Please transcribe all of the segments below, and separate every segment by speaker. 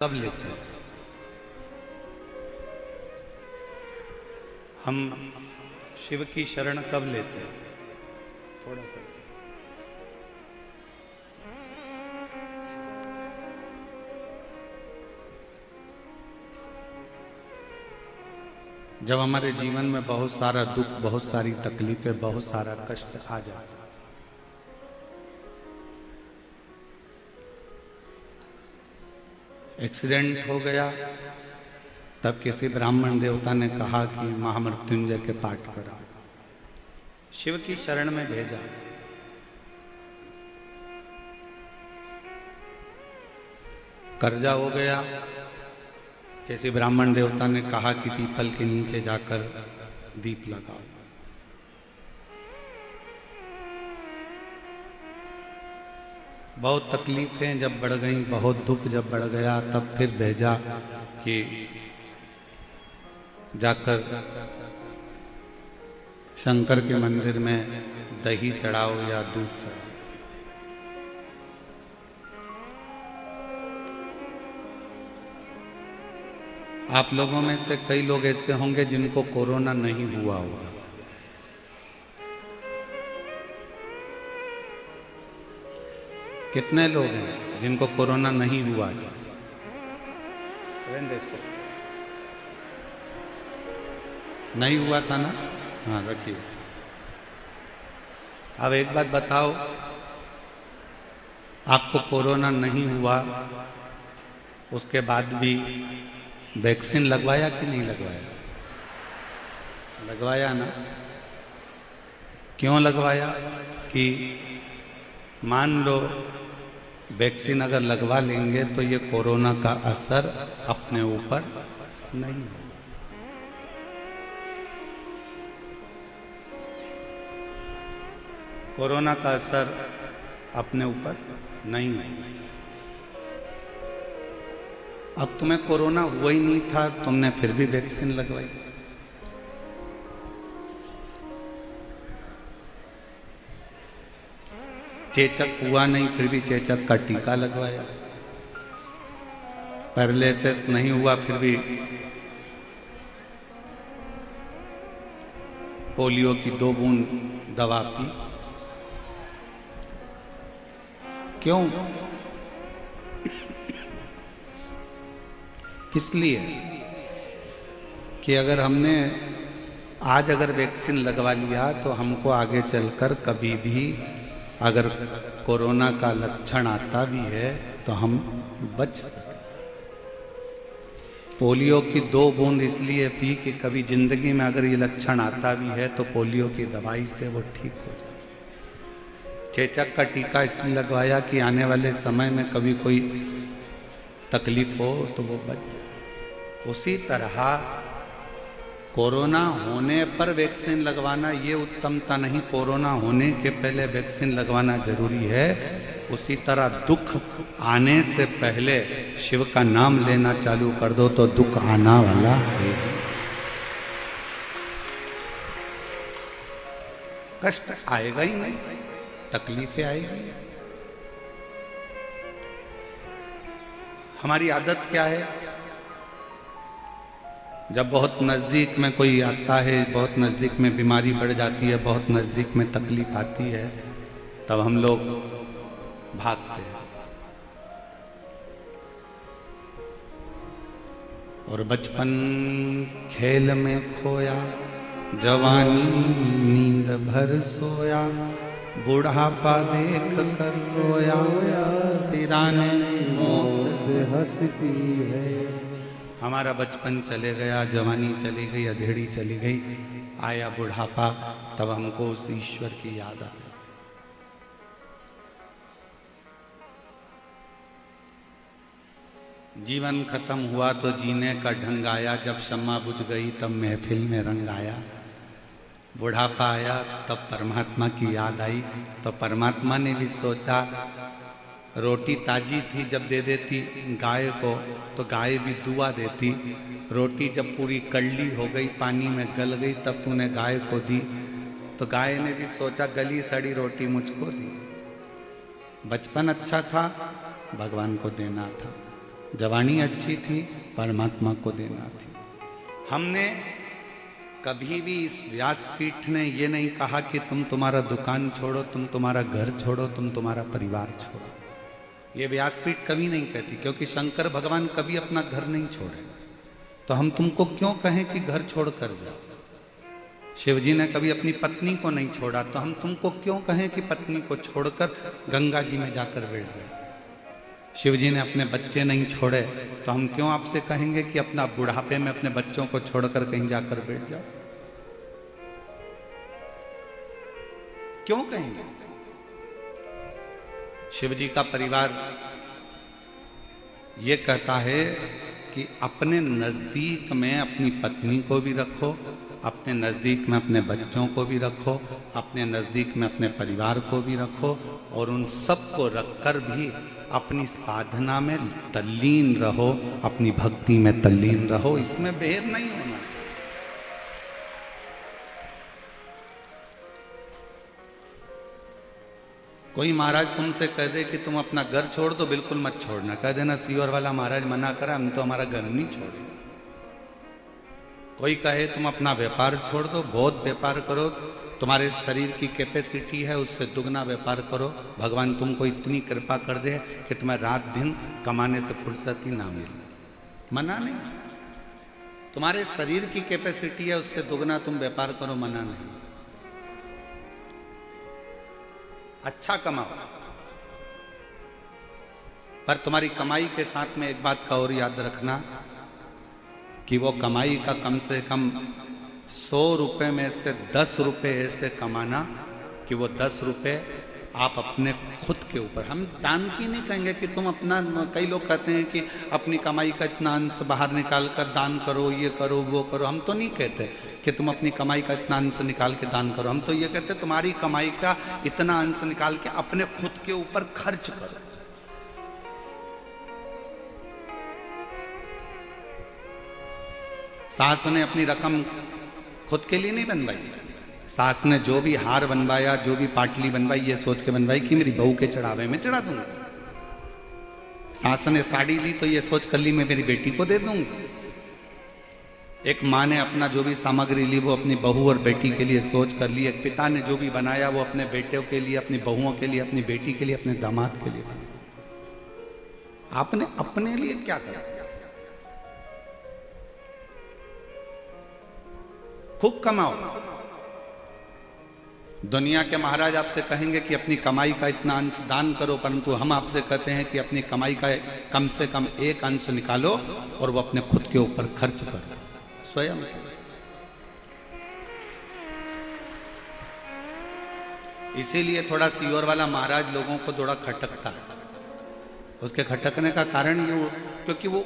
Speaker 1: कब लेते हैं हम शिव की शरण कब लेते हैं? थोड़ा सा जब हमारे जीवन में बहुत सारा दुख, बहुत सारी तकलीफें, बहुत सारा कष्ट आ जाए, एक्सीडेंट हो गया, तब किसी ब्राह्मण देवता ने कहा कि महामृत्युंजय के पाठ कराओ, शिव की शरण में भेजा। कर्जा हो गया, किसी ब्राह्मण देवता ने कहा कि पीपल के नीचे जाकर दीप लगाओ। बहुत तकलीफें जब बढ़ गईं, बहुत दुख जब बढ़ गया, तब फिर भेजा कि जाकर शंकर के मंदिर में दही चढ़ाओ या दूध चढ़ाओ। आप लोगों में से कई लोग ऐसे होंगे जिनको कोरोना नहीं हुआ होगा। कितने लोग हैं जिनको कोरोना नहीं हुआ था? नहीं हुआ था ना? हाँ, रखिए। अब एक बात बताओ, आपको कोरोना नहीं हुआ, उसके बाद भी वैक्सीन लगवाया कि नहीं लगवाया? लगवाया ना? क्यों लगवाया? कि मान लो वैक्सीन अगर लगवा लेंगे तो ये कोरोना का असर अपने ऊपर नहीं होगा। कोरोना का असर अपने ऊपर नहीं होगा। अब तुम्हें कोरोना हुआ ही नहीं था, तुमने फिर भी वैक्सीन लगवाई। चेचक हुआ नहीं, फिर भी चेचक का टीका लगवाया। पैरालिसिस नहीं हुआ, फिर भी पोलियो की 2 बूंद दवा पी। क्यों? किस लिए? कि अगर हमने आज अगर वैक्सीन लगवा लिया तो हमको आगे चलकर कभी भी अगर कोरोना का लक्षण आता भी है तो हम बच सकते। पोलियो की 2 बूंद इसलिए पी कि कभी जिंदगी में अगर ये लक्षण आता भी है तो पोलियो की दवाई से वो ठीक हो जाए। चेचक का टीका इसलिए लगवाया कि आने वाले समय में कभी कोई तकलीफ हो तो वो बच जाए। उसी तरह कोरोना होने पर वैक्सीन लगवाना ये उत्तमता नहीं, कोरोना होने के पहले वैक्सीन लगवाना जरूरी है। उसी तरह दुख आने से पहले शिव का नाम लेना चालू कर दो तो दुख आना वाला है। कष्ट आएगा ही नहीं, तकलीफें आएगी। हमारी आदत क्या है? जब बहुत नज़दीक में कोई आता है, बहुत नज़दीक में बीमारी बढ़ जाती है, बहुत नज़दीक में तकलीफ आती है, तब हम लोग भागते हैं। और बचपन खेल में खोया, जवानी नींद भर सोया, बुढ़ापा देख कर रोया, सिराने मौत हंसती है। हमारा बचपन चले गया, जवानी चली गई, अधेड़ी चली गई, आया बुढ़ापा, तब हमको उस ईश्वर की याद आ गई। जीवन खत्म हुआ तो जीने का ढंग आया, जब शम्मा बुझ गई तब महफिल में रंग आया। बुढ़ापा आया तब परमात्मा की याद आई, तो परमात्मा ने भी सोचा, रोटी ताजी थी जब दे देती गाय को तो गाय भी दुआ देती। रोटी जब पूरी कड़ली हो गई, पानी में गल गई, तब तूने गाय को दी, तो गाय ने भी सोचा गली सड़ी रोटी मुझको दी। बचपन अच्छा था, भगवान को देना था। जवानी अच्छी थी, परमात्मा को देना थी। हमने कभी भी इस व्यासपीठ ने ये नहीं कहा कि तुम तुम्हारा दुकान छोड़ो, तुम तुम्हारा घर छोड़ो, तुम तुम्हारा परिवार छोड़ो। ये व्यासपीठ कभी नहीं कहती, क्योंकि शंकर भगवान कभी अपना घर नहीं छोड़े। तो हम तुमको क्यों कहें कि घर छोड़ कर जाओ? शिवजी ने कभी अपनी पत्नी को नहीं छोड़ा, तो हम तुमको क्यों कहें कि पत्नी को छोड़कर गंगा जी में जाकर बैठ जाओ? शिवजी ने अपने बच्चे नहीं छोड़े, तो हम क्यों आपसे कहेंगे कि अपना बुढ़ापे में अपने बच्चों को छोड़कर कहीं जाकर बैठ जाओ? क्यों कहेंगे? शिवजी का परिवार ये कहता है कि अपने नजदीक में अपनी पत्नी को भी रखो, अपने नजदीक में अपने बच्चों को भी रखो, अपने नजदीक में अपने परिवार को भी रखो, और उन सबको रखकर भी अपनी साधना में तल्लीन रहो, अपनी भक्ति में तल्लीन रहो। इसमें भेद नहीं होना चाहिए। कोई महाराज तुमसे कह दे कि तुम अपना घर छोड़ दो, बिल्कुल मत छोड़ना। कह देना सीवर वाला महाराज मना करा, हम तो हमारा घर नहीं छोड़े। कोई कहे तुम अपना व्यापार छोड़ दो, बहुत व्यापार करो, तुम्हारे शरीर की कैपेसिटी है उससे दुगना व्यापार करो, भगवान तुमको इतनी कृपा कर दे कि तुम्हें रात दिन कमाने से फुर्सत ही ना मिले। मना नहीं। तुम्हारे शरीर की कैपेसिटी है उससे दुगना तुम व्यापार करो, मना नहीं। अच्छा कमाओ, पर तुम्हारी कमाई के साथ में एक बात का और याद रखना कि वो कमाई का कम से कम 100 रुपए में से 10 रुपए ऐसे कमाना कि वो 10 रुपए आप अपने खुद के ऊपर, हम दान की नहीं कहेंगे कि तुम अपना, कई लोग कहते हैं कि अपनी कमाई का इतना अंश बाहर निकाल कर दान करो, ये करो वो करो। हम तो नहीं कहते कि तुम अपनी कमाई का इतना अंश निकाल के दान करो, हम तो ये कहते तुम्हारी कमाई का इतना अंश निकाल के अपने खुद के ऊपर खर्च करो। सास ने अपनी रकम खुद के लिए नहीं बनवाई, सास ने जो भी हार बनवाया, जो भी पाटली बनवाई, ये सोच के बनवाई कि मेरी बहू के चढ़ावे में चढ़ा दूंगा। सास ने साड़ी ली तो ये सोच कर ली मैं मेरी बेटी को दे दूंगा। एक माँ ने अपना जो भी सामग्री ली वो अपनी बहू और बेटी के लिए सोच कर ली। एक पिता ने जो भी बनाया वो अपने बेटों के लिए, अपनी बहुओं के लिए, अपनी बेटी के लिए, अपने दामाद के लिए बनाया। आपने अपने लिए क्या करा? खूब कमाओ। दुनिया के महाराज आपसे कहेंगे कि अपनी कमाई का इतना अंश दान करो, परंतु हम आपसे कहते हैं कि अपनी कमाई का कम से कम एक अंश निकालो और वो अपने खुद के ऊपर खर्च करो, स्वयं। इसीलिए थोड़ा सीवर वाला महाराज लोगों को थोड़ा खटकता है। उसके खटकने का कारण ये क्योंकि वो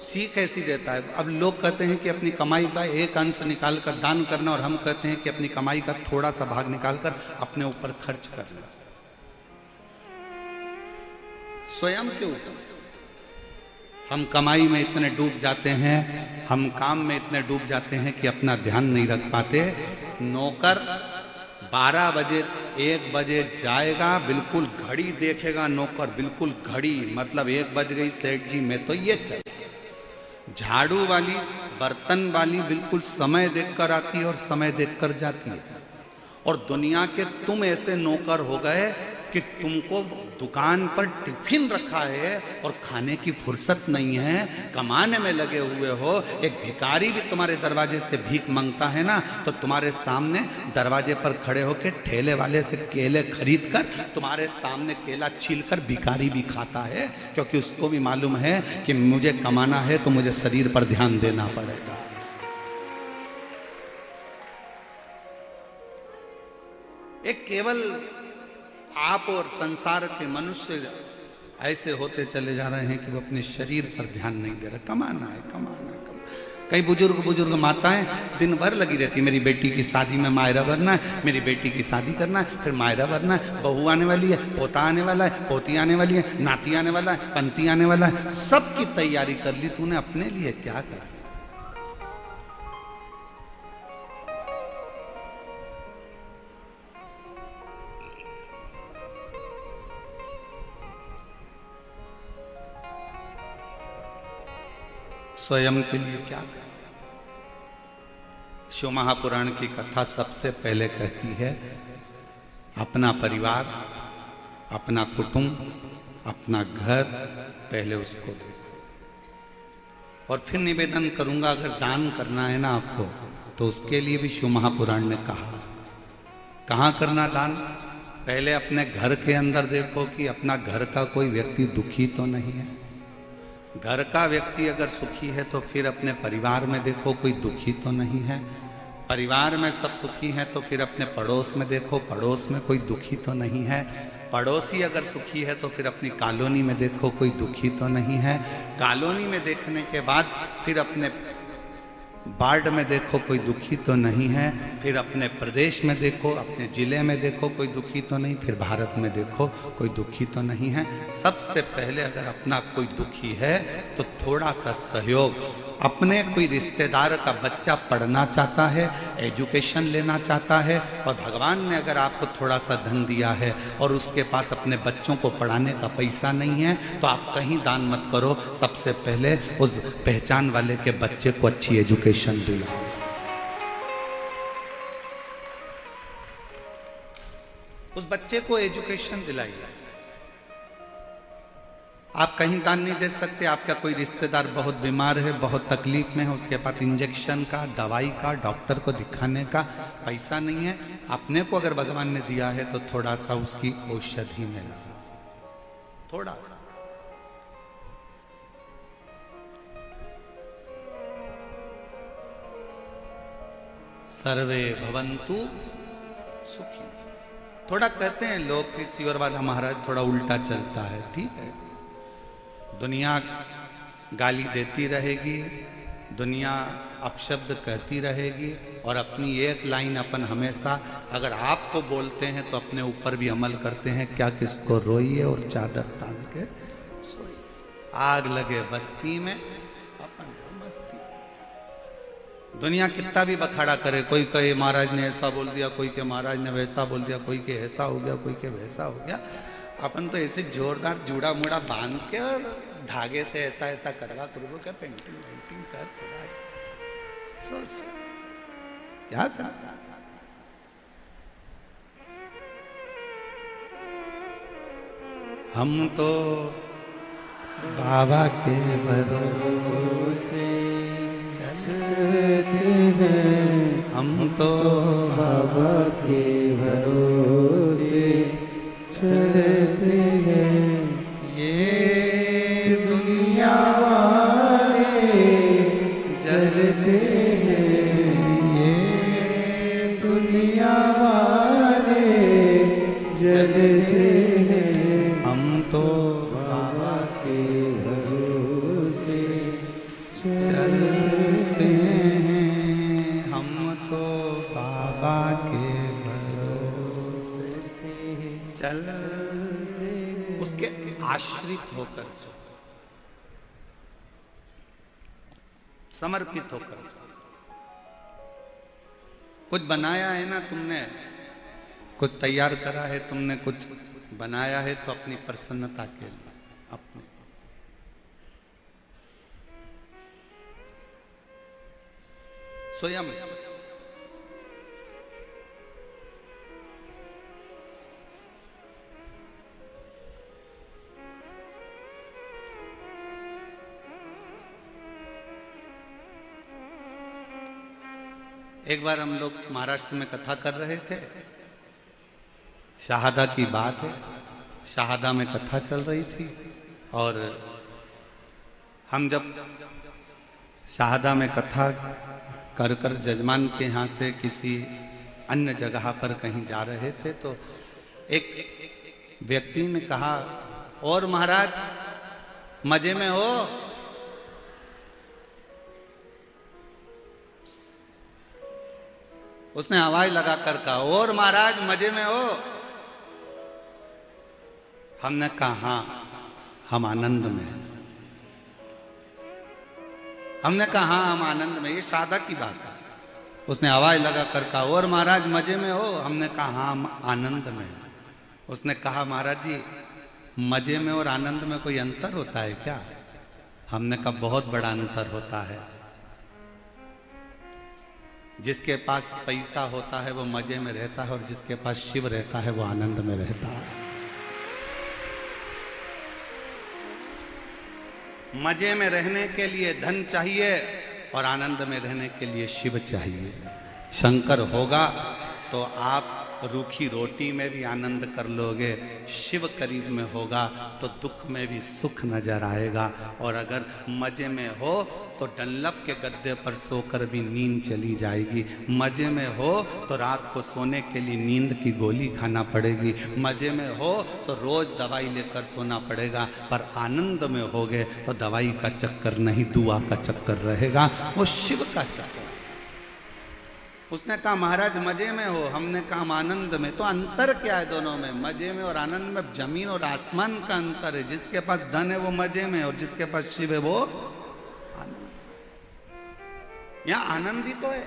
Speaker 1: सीख ऐसी देता है। अब लोग कहते हैं कि अपनी कमाई का एक अंश निकाल कर दान करना, और हम कहते हैं कि अपनी कमाई का थोड़ा सा भाग निकालकर अपने ऊपर खर्च करना, स्वयं के ऊपर। हम कमाई में इतने डूब जाते हैं, हम काम में इतने डूब जाते हैं कि अपना ध्यान नहीं रख पाते। नौकर 12 बजे 1 बजे जाएगा, बिल्कुल घड़ी देखेगा नौकर, बिल्कुल घड़ी, मतलब 1 बज गई सेठ जी मैं तो ये चल। झाड़ू वाली, बर्तन वाली बिल्कुल समय देखकर आती है और समय देखकर जाती है। और दुनिया के तुम ऐसे नौकर हो गए कि तुमको दुकान पर टिफिन रखा है और खाने की फुर्सत नहीं है, कमाने में लगे हुए हो। एक भिखारी भी तुम्हारे दरवाजे से भीख मांगता है ना, तो तुम्हारे सामने दरवाजे पर खड़े होकर ठेले वाले से केले खरीद कर तुम्हारे सामने केला छीलकर भिखारी भी खाता है, क्योंकि उसको भी मालूम है कि मुझे कमाना है तो मुझे शरीर पर ध्यान देना पड़ेगा। एक केवल आप और संसार के मनुष्य ऐसे होते चले जा रहे हैं कि वो अपने शरीर पर ध्यान नहीं दे रहे। कमाना है, कमाना है, कमाना। कई बुजुर्ग माताएं दिन भर लगी रहती, मेरी बेटी की शादी में मायरा भरना है, मेरी बेटी की शादी करना है, फिर मायरा भरना है, बहू आने वाली है, पोता आने वाला है, पोती आने वाली है, नाती आने वाला है, पंती आने वाला है, सबकी तैयारी कर ली, तूने अपने लिए क्या करा? स्वयं के लिए क्या करें। शिव महापुराण की कथा सबसे पहले कहती है अपना परिवार, अपना कुटुंब, अपना घर पहले उसको दो। और फिर निवेदन करूंगा अगर दान करना है ना आपको तो उसके लिए भी शिव महापुराण ने कहा। कहाँ करना दान? पहले अपने घर के अंदर देखो कि अपना घर का कोई व्यक्ति दुखी तो नहीं है। घर का व्यक्ति अगर सुखी है तो फिर अपने परिवार में देखो कोई दुखी तो नहीं है। परिवार में सब सुखी हैं तो फिर अपने पड़ोस में देखो, पड़ोस में कोई दुखी तो नहीं है। पड़ोसी अगर सुखी है तो फिर अपनी कॉलोनी में देखो कोई दुखी तो नहीं है। कॉलोनी में देखने के बाद फिर अपने वार्ड में देखो कोई दुखी तो नहीं है। फिर अपने प्रदेश में देखो, अपने जिले में देखो कोई दुखी तो नहीं। फिर भारत में देखो कोई दुखी तो नहीं है। सबसे पहले अगर अपना कोई दुखी है तो थोड़ा सा सहयोग। अपने कोई रिश्तेदार का बच्चा पढ़ना चाहता है, एजुकेशन लेना चाहता है और भगवान ने अगर आपको थोड़ा सा धन दिया है और उसके पास अपने बच्चों को पढ़ाने का पैसा नहीं है तो आप कहीं दान मत करो। सबसे पहले उस पहचान वाले के बच्चे को अच्छी एजुकेशन दिलाओ। उस बच्चे को एजुकेशन दिलाइए। आप कहीं दान नहीं दे सकते। आपका कोई रिश्तेदार बहुत बीमार है, बहुत तकलीफ में है, उसके पास इंजेक्शन का, दवाई का, डॉक्टर को दिखाने का पैसा नहीं है। अपने को अगर भगवान ने दिया है तो थोड़ा सा उसकी औषधि में लगा, थोड़ा सा। सर्वे भवन्तु सुखी। थोड़ा कहते हैं लोग किसी और वाला महाराज थोड़ा उल्टा चलता है, ठीक है। दुनिया गाली देती रहेगी, दुनिया अपशब्द कहती रहेगी और अपनी एक लाइन अपन हमेशा अगर आपको बोलते हैं तो अपने ऊपर भी अमल करते हैं। क्या किसको रोइए और चादर तान के सोइए। आग लगे बस्ती में अपन मस्ती। दुनिया कितना भी बखाड़ा करे, कोई कहे महाराज ने ऐसा बोल दिया, कोई के महाराज ने वैसा बोल दिया, कोई के ऐसा हो गया, कोई के वैसा हो गया। अपन तो ऐसे जोरदार जूड़ा मुड़ा बांध के और धागे से ऐसा ऐसा करवा करवा कर पेंटिंग कर क्या कर। हम तो बाबा के भरोसे चलते हैं, हम तो बाबा के भरोसे चलते हैं। ये दुनिया वाले जलते हैं, ये दुनिया वाले जलते हैं। हम तो बाबा के भरोसे चलते हैं, हम तो बाबा के भरोसे चल उसके आश्रित होकर, समर्पित होकर। कुछ बनाया है ना तुमने, कुछ तैयार करा है तुमने, कुछ बनाया है तो अपनी प्रसन्नता के लिए अपने स्वयं। एक बार हम लोग महाराष्ट्र में कथा कर रहे थे, शहादा की बात है। शहादा में कथा चल रही थी और हम जब शहादा में कथा कर कर जजमान के यहाँ से किसी अन्य जगह पर कहीं जा रहे थे तो एक व्यक्ति ने कहा, और महाराज मजे में हो? उसने आवाज लगा कर कहा, और महाराज मजे में हो? हमने कहा हाँ, हम आनंद में। हमने कहा हाँ, हम आनंद में। ये सादा की बात है। उसने आवाज लगा कर कहा, और महाराज मजे में हो? हमने कहा हाँ, हम आनंद में। उसने कहा महाराज जी, मजे में और आनंद में कोई अंतर होता है क्या? हमने कहा बहुत बड़ा अंतर होता है। जिसके पास पैसा होता है वो मजे में रहता है, और जिसके पास शिव रहता है वो आनंद में रहता है। मजे में रहने के लिए धन चाहिए और आनंद में रहने के लिए शिव चाहिए। शंकर होगा तो आप रूखी रोटी में भी आनंद कर लोगे, शिव करीब में होगा तो दुख में भी सुख नजर आएगा। और अगर मजे में हो तो डंलप के गद्दे पर सोकर भी नींद चली जाएगी। मजे में हो तो रात को सोने के लिए नींद की गोली खाना पड़ेगी। मजे में हो तो रोज दवाई लेकर सोना पड़ेगा। पर आनंद में होगे तो दवाई का चक्कर नहीं, दुआ का चक्कर रहेगा, वो शिव का चक्कर। उसने कहा महाराज मजे में हो, हमने कहा आनंद में। तो अंतर क्या है दोनों में? मजे में और आनंद में जमीन और आसमान का अंतर है। जिसके पास धन है वो मजे में, और जिसके पास शिव है वो आनंद। यहां आनंद ही तो है।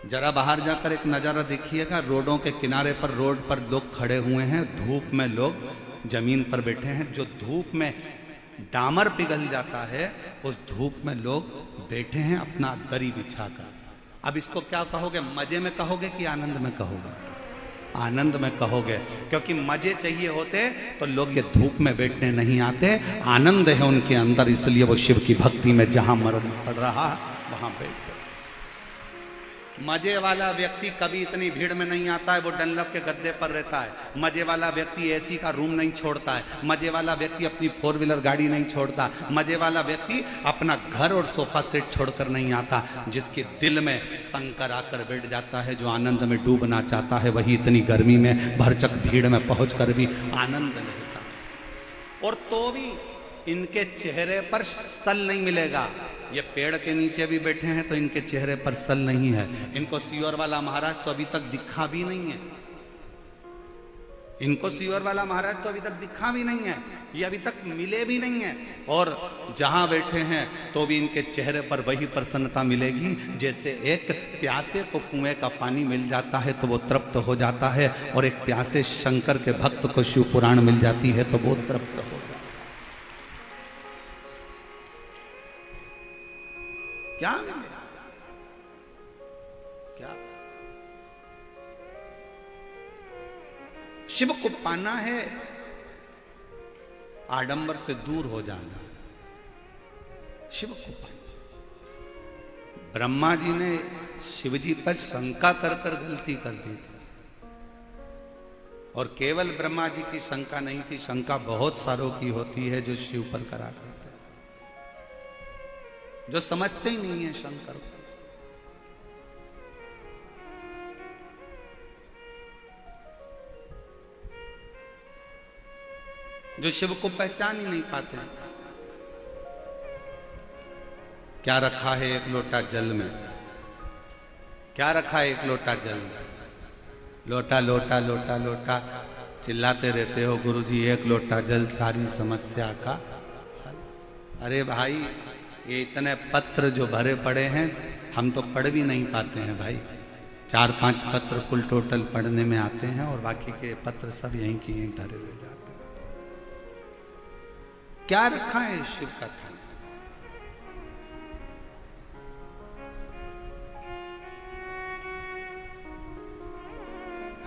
Speaker 1: जरा बाहर जाकर एक नजारा देखिएगा, रोडों के किनारे पर, रोड पर लोग खड़े हुए हैं, धूप में लोग जमीन पर बैठे हैं। जो धूप में डामर पिघल जाता है उस धूप में लोग बैठे हैं अपना दरी बिछाकर। अब इसको क्या कहोगे? मजे में कहोगे कि आनंद में कहोगे? आनंद में कहोगे, क्योंकि मजे चाहिए होते तो लोग ये धूप में बैठने नहीं आते। आनंद है उनके अंदर, इसलिए वो शिव की भक्ति में जहां मर्द पड़ रहा वहां बैठे। मजे वाला व्यक्ति कभी इतनी भीड़ में नहीं आता है, वो डंलप के गद्दे पर रहता है। मजे वाला व्यक्ति एसी का रूम नहीं छोड़ता है। मजे वाला व्यक्ति अपनी 4 व्हीलर गाड़ी नहीं छोड़ता। मजे वाला व्यक्ति अपना घर और सोफा सेट छोड़कर नहीं आता। जिसके दिल में शंकर आकर बैठ जाता है, जो आनंद में डूबना चाहता है, वही इतनी गर्मी में भरचक भीड़ में पहुंचकर भी आनंद लेता है। और तो भी इनके चेहरे पर सल नहीं मिलेगा। ये पेड़ के नीचे भी बैठे हैं तो इनके चेहरे पर सल नहीं है। इनको सियोर वाला महाराज तो अभी तक दिखा भी नहीं है। इनको सियोर वाला महाराज तो अभी तक दिखा भी नहीं है, ये अभी तक मिले भी नहीं है। और जहां बैठे हैं तो भी इनके चेहरे पर वही प्रसन्नता मिलेगी जैसे एक प्यासे को कुएं का पानी मिल जाता है तो वो तृप्त हो जाता है, और एक प्यासे शंकर के भक्त को शिव पुराण मिल जाती है तो वो तृप्त हो। क्या मिलेगा? क्या? शिव को पाना है, आडंबर से दूर हो जाना। शिव को पाना। ब्रह्मा जी ने शिव जी पर शंका कर कर गलती कर दी थी, और केवल ब्रह्मा जी की शंका नहीं थी, शंका बहुत सारों की होती है जो शिव पर करा करते हैं, जो समझते ही नहीं है शंकर को। जो शिव को पहचान ही नहीं पाते। क्या रखा है एक लोटा जल में? क्या रखा है एक लोटा जल में? लोटा लोटा लोटा लोटा चिल्लाते रहते हो गुरुजी, एक लोटा जल सारी समस्या का। अरे भाई, ये इतने पत्र जो भरे पड़े हैं हम तो पढ़ भी नहीं पाते हैं भाई। 4-5 पत्र कुल टोटल पढ़ने में आते हैं, और बाकी के पत्र सब यहीं की यहीं धरे रह जाते हैं। क्या रखा है शिव का थान?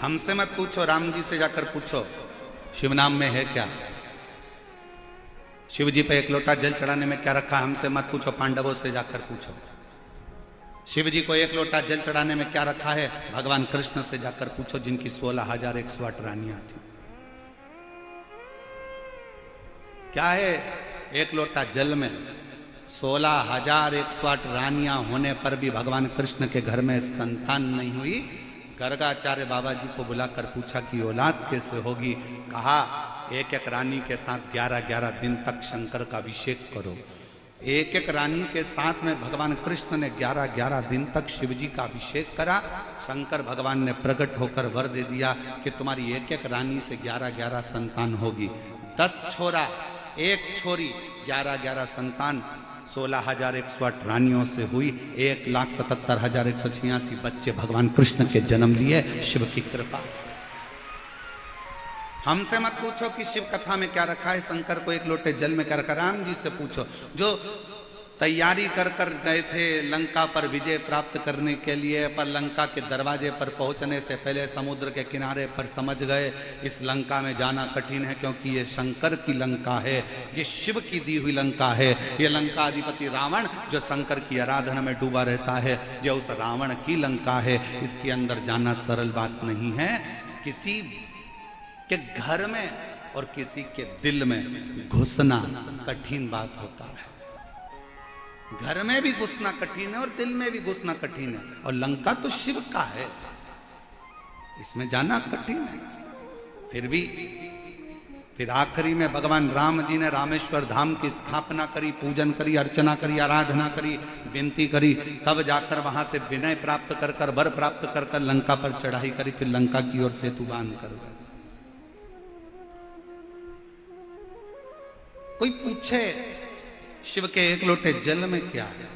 Speaker 1: हमसे मत पूछो, राम जी से जाकर पूछो शिव नाम में है क्या। शिव जी पे एक लोटा जल चढ़ाने में क्या रखा? हमसे मत पूछो, पांडवों से जाकर पूछो। शिव जी को एक लोटा जल चढ़ाने में क्या रखा है? भगवान कृष्ण से जाकर पूछो, जिनकी 16,108 रानियां थी। क्या है एक लोटा जल में? 16,108 रानियां होने पर भी भगवान कृष्ण के घर में संतान नहीं हुई। गर्गाचार्य बाबा जी को बुलाकर पूछा कि औलाद कैसे होगी? कहा एक एक रानी के साथ 11-11 दिन तक शंकर का अभिषेक करो। एक एक रानी के साथ में भगवान कृष्ण ने 11-11 दिन तक शिव जी का अभिषेक करा। शंकर भगवान ने प्रकट होकर वर दे दिया कि तुम्हारी एक एक रानी से 11-11 संतान होगी। 10 छोरा, एक छोरी, 11-11 संतान। 16,108 रानियों से हुई। 1,77,186 बच्चे भगवान कृष्ण के जन्म लिए शिव की कृपा से। हमसे मत पूछो कि शिव कथा में क्या रखा है, शंकर को एक लोटे जल में क्या रखा, राम जी से पूछो जो तैयारी कर कर गए थे लंका पर विजय प्राप्त करने के लिए, पर लंका के दरवाजे पर पहुंचने से पहले समुद्र के किनारे पर समझ गए इस लंका में जाना कठिन है, क्योंकि ये शंकर की लंका है, ये शिव की दी हुई लंका है। ये लंका अधिपति रावण जो शंकर की आराधना में डूबा रहता है, जो उस रावण की लंका है, इसके अंदर जाना सरल बात नहीं है। किसी के घर में और किसी के दिल में घुसना कठिन बात होता है। घर में भी घुसना कठिन है और दिल में भी घुसना कठिन है, और लंका तो शिव का है, इसमें जाना कठिन है। फिर आखिरी में भगवान राम जी ने रामेश्वर धाम की स्थापना करी, पूजन करी, अर्चना करी, आराधना करी, विनती करी, तब जाकर वहां से विनय प्राप्त कर कर, वर प्राप्त कर कर लंका पर चढ़ाई करी, फिर लंका की ओर सेतु बांध कर। कोई पूछे शिव के एक लोटे जल में क्या है,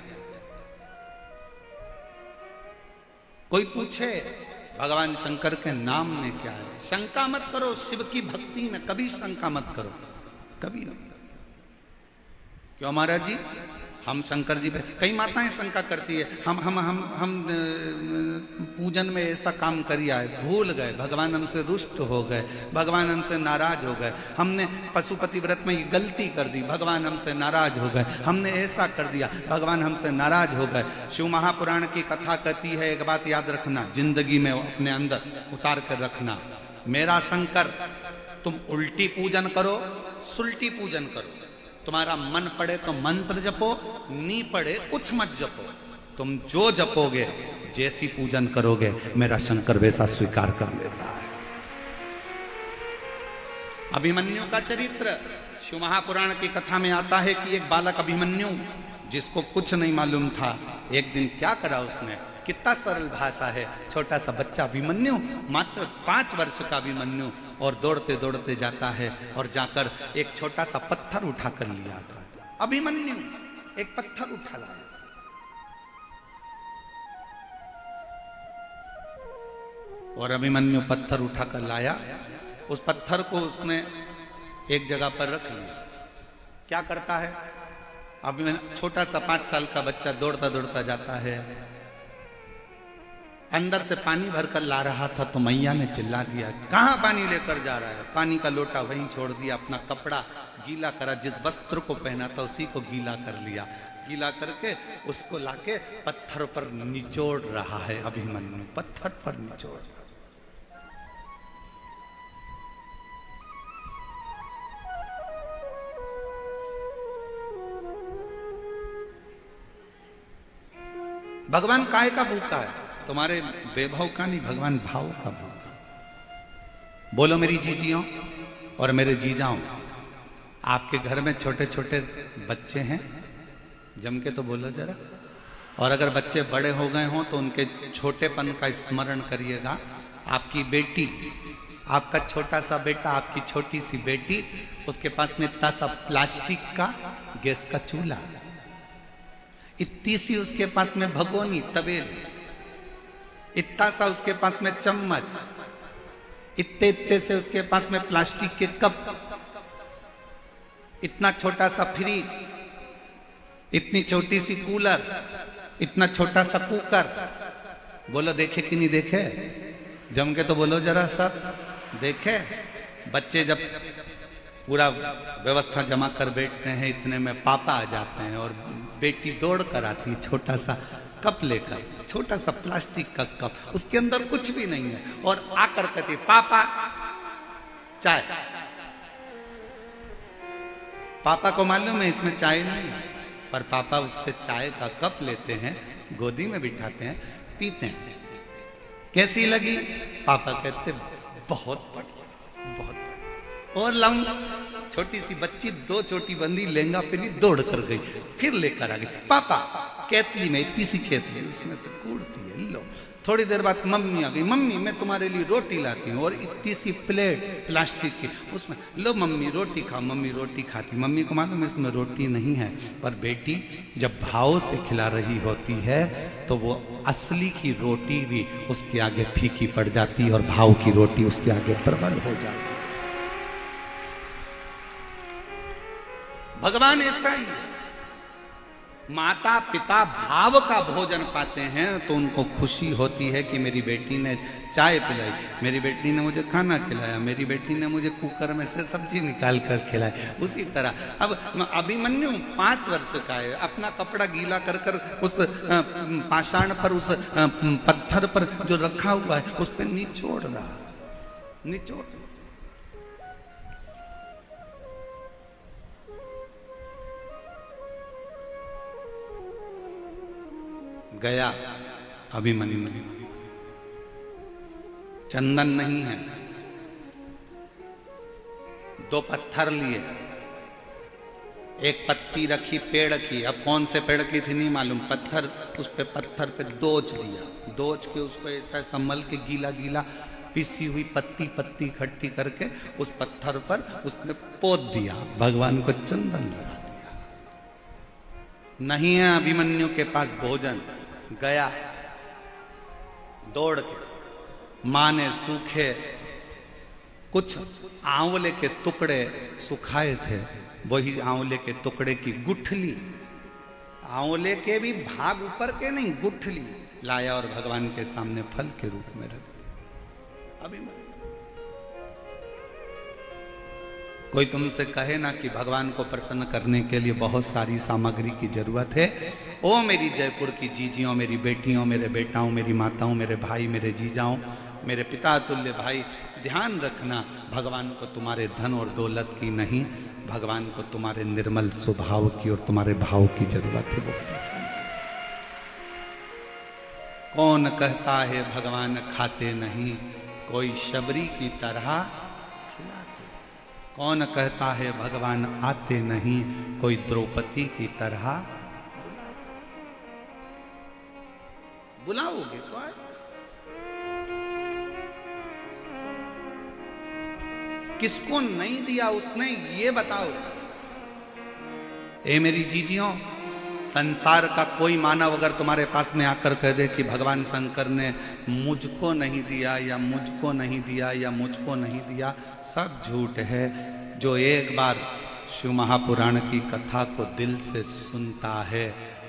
Speaker 1: कोई पूछे भगवान शंकर के नाम में क्या है, शंका मत करो। शिव की भक्ति में कभी शंका मत करो, कभी नहीं। क्यों महाराज जी, हम शंकर जी पे, कई माताएं शंका करती है, हम पूजन में ऐसा काम करिया है, भूल गए, भगवान हमसे रुष्ट हो गए, भगवान हमसे नाराज हो गए, हमने पशुपति व्रत में ये गलती कर दी, भगवान हमसे नाराज हो गए, हमने ऐसा कर दिया, भगवान हमसे नाराज हो गए। शिव महापुराण की कथा कहती है, एक बात याद रखना, जिंदगी में अपने अंदर उतार कर रखना, मेरा शंकर, तुम उल्टी पूजन करो, सुल्टी पूजन करो, तुम्हारा मन पड़े तो मंत्र जपो, नी पड़े कुछ मत जपो, तुम जो जपोगे, जैसी पूजन करोगे, मेरा शंकर वैसा स्वीकार कर लेता है। अभिमन्यु का चरित्र शिव महापुराण की कथा में आता है कि एक बालक अभिमन्यु, जिसको कुछ नहीं मालूम था, एक दिन क्या करा उसने, कितना सरल भाषा है, छोटा सा बच्चा अभिमन्यु, मात्र 5 वर्ष का अभिमन्यु, और दौड़ते दौड़ते जाता है और जाकर एक छोटा सा पत्थर उठा कर लिया। अभिमन्यु एक पत्थर उठा लाया, और अभिमन्यु पत्थर उठा कर लाया, उस पत्थर को उसने एक जगह पर रख लिया। क्या करता है, अभिमन्यु छोटा सा 5 साल का बच्चा दौड़ता दौड़ता जाता है, अंदर से पानी भरकर ला रहा था, तो मैया ने चिल्ला दिया, कहां पानी लेकर जा रहा है, पानी का लोटा वहीं छोड़ दिया, अपना कपड़ा गीला करा, जिस वस्त्र को पहना था उसी को गीला कर लिया, गीला करके उसको लाके पत्थर पर निचोड़ रहा है अभिमन्यु, पत्थर पर निचोड़। भगवान काय का भूखा है, तुम्हारे वैभव का नहीं, भगवान भाव का भूखा। बोलो मेरी जीजियों और मेरे जीजाओं, आपके घर में छोटे छोटे बच्चे हैं, जम के तो बोलो जरा। और अगर बच्चे बड़े हो गए हों तो उनके छोटेपन का स्मरण करिएगा। आपकी बेटी, आपका छोटा सा बेटा, आपकी छोटी सी बेटी, उसके पास में इतना सा प्लास्टिक का गैस का चूल्हा, इतनी सी उसके पास में भगोनी तवेली, इतना सा उसके पास में चम्मच, इतने इतने से उसके पास में प्लास्टिक के कप, इतना छोटा सा फ्रिज, इतनी छोटी सी कूलर, इतना छोटा सा कुकर। बोलो देखे कि नहीं देखे, जम के तो बोलो जरा सब देखे। बच्चे जब पूरा व्यवस्था जमा कर बैठते हैं, इतने में पापा आ जाते हैं और बेटी दौड़ कर आती है छोटा सा कप लेकर, छोटा सा प्लास्टिक का कप, उसके अंदर कुछ भी नहीं है, और आकर कहती पापा चाय। पापा को मालूम है इसमें चाय नहीं है, पर पापा उससे चाय का कप लेते हैं, गोदी में बिठाते हैं, पीते हैं। कैसी लगी? पापा कहते बहुत बढ़िया, बहुत बढ़िया। और लाऊं? छोटी सी बच्ची 2 चोटी बंदी लहंगा पहनी दौड़ कर गई, फिर लेकर आ गई। पापा केतली में, इतनी सी केतली, उसमें से कूड़ती है, लो। थोड़ी देर बाद मम्मी आ गई, मम्मी मैं तुम्हारे लिए रोटी लाती हूँ, और इतनी सी प्लेट प्लास्टिक की, उसमें लो मम्मी रोटी खाओ। मम्मी रोटी खाती, मम्मी को मालूम इसमें रोटी नहीं है, पर बेटी जब भाव से खिला रही होती है तो वो असली की रोटी भी उसके आगे फीकी पड़ जाती है और भाव की रोटी उसके आगे प्रबल हो जाती है। भगवान ऐसा ही है। माता पिता भाव का भोजन पाते हैं तो उनको खुशी होती है कि मेरी बेटी ने चाय पिलाई, मेरी बेटी ने मुझे खाना खिलाया, मेरी बेटी ने मुझे कुकर में से सब्जी निकाल कर खिलाई। उसी तरह अब अभिमन्यु 5 वर्ष का है, अपना कपड़ा गीला कर कर उस पाषाण पर, उस पत्थर पर जो रखा हुआ है उस पर निचोड़ रहा, निचोड़। गया अभिमन्यु, चंदन नहीं है, 2 पत्थर लिए, एक पत्ती रखी पेड़ की, अब कौन से पेड़ की थी नहीं मालूम, पत्थर, उस पे पत्थर पे दोच दिया, दोच के उसको ऐसा संभल के गीला गीला पिसी हुई पत्ती पत्ती इकट्ठी करके उस पत्थर पर उसने पोत दिया, भगवान को चंदन लगा दिया। नहीं है अभिमन्यु के पास भोजन, गया दौड़ के, मां ने सूखे कुछ आंवले के टुकड़े सुखाए थे, वही आंवले के टुकड़े की गुठली, आंवले के भी भाग ऊपर के नहीं, गुठली लाया और भगवान के सामने फल के रूप में रख दिया। अभिमन्यु, कोई तुमसे कहे ना कि भगवान को प्रसन्न करने के लिए बहुत सारी सामग्री की जरूरत है, ओ मेरी जयपुर की जीजियों, मेरी बेटियों, मेरे बेटाओं, मेरी माताओं, मेरे भाई, मेरे जीजाओं, मेरे पिता तुल्य भाई, ध्यान रखना भगवान को तुम्हारे धन और दौलत की नहीं, भगवान को तुम्हारे निर्मल स्वभाव की और तुम्हारे भाव की जरूरत है। वो कौन कहता है भगवान खाते नहीं, कोई शबरी की तरह खिलाते। कौन कहता है भगवान आते नहीं, कोई द्रौपदी की तरह बुलाओगे तो आए। किसको नहीं दिया उसने ये बताओ। ए मेरी जीजियों, संसार का कोई मानव अगर तुम्हारे पास में आकर कह दे कि भगवान शंकर ने मुझको नहीं दिया या मुझको नहीं दिया या मुझको नहीं दिया, सब झूठ है। जो एक बार शिव महापुराण की कथा को दिल से सुनता है,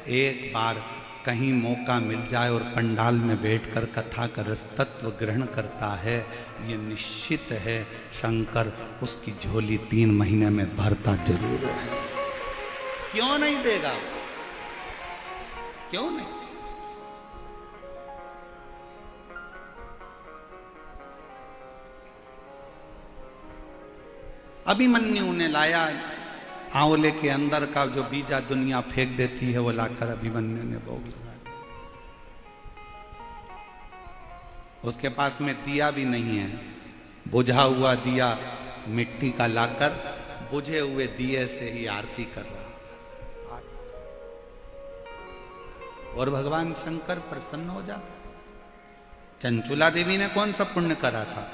Speaker 1: एक बार कहीं मौका मिल जाए और पंडाल में बैठकर कथा का रस तत्व ग्रहण करता है, ये निश्चित है शंकर उसकी झोली 3 महीने में भरता जरूर है। क्यों नहीं देगा? क्यों नहीं? अभिमन्यु ने लाया आंवले के अंदर का जो बीजा दुनिया फेंक देती है, वो लाकर अभिमन्यु ने भोग लगा दिया। उसके पास में दिया भी नहीं है, बुझा हुआ दिया मिट्टी का लाकर बुझे हुए दिए से ही आरती कर रहा। और भगवान शंकर प्रसन्न हो जाता। चंचुला देवी ने कौन सा पुण्य करा था?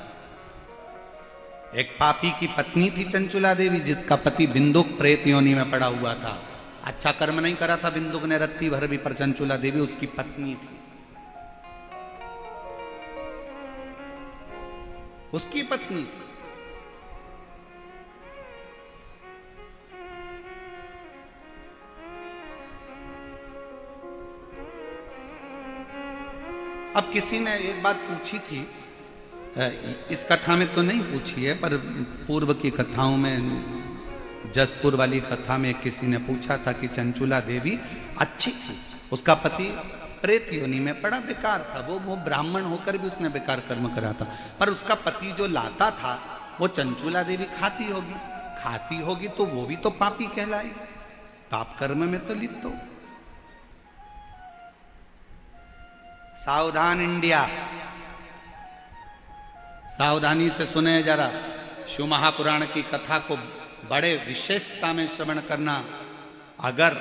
Speaker 1: एक पापी की पत्नी थी चंचुला देवी, जिसका पति बिंदुक प्रेत योनि में पड़ा हुआ था। अच्छा कर्म नहीं करा था बिंदुक ने रत्ती भर भी, पर चंचुला देवी उसकी पत्नी थी, उसकी पत्नी थी। अब किसी ने एक बात पूछी थी, इस कथा में तो नहीं पूछी है, पर पूर्व की कथाओं में, जसपुर वाली कथा में किसी ने पूछा था कि चंचुला देवी अच्छी थी, उसका पति प्रेत योनि में पड़ा बेकार था, वो ब्राह्मण होकर भी उसने बेकार कर्म करा था, पर उसका पति जो लाता था वो चंचुला देवी खाती होगी तो वो भी तो पापी कहलाएगी, पाप कर्म में तो लिप्त हो। सावधान इंडिया, सावधानी से सुने जरा। शिव महापुराण की कथा को बड़े विशेषता में श्रवण करना। अगर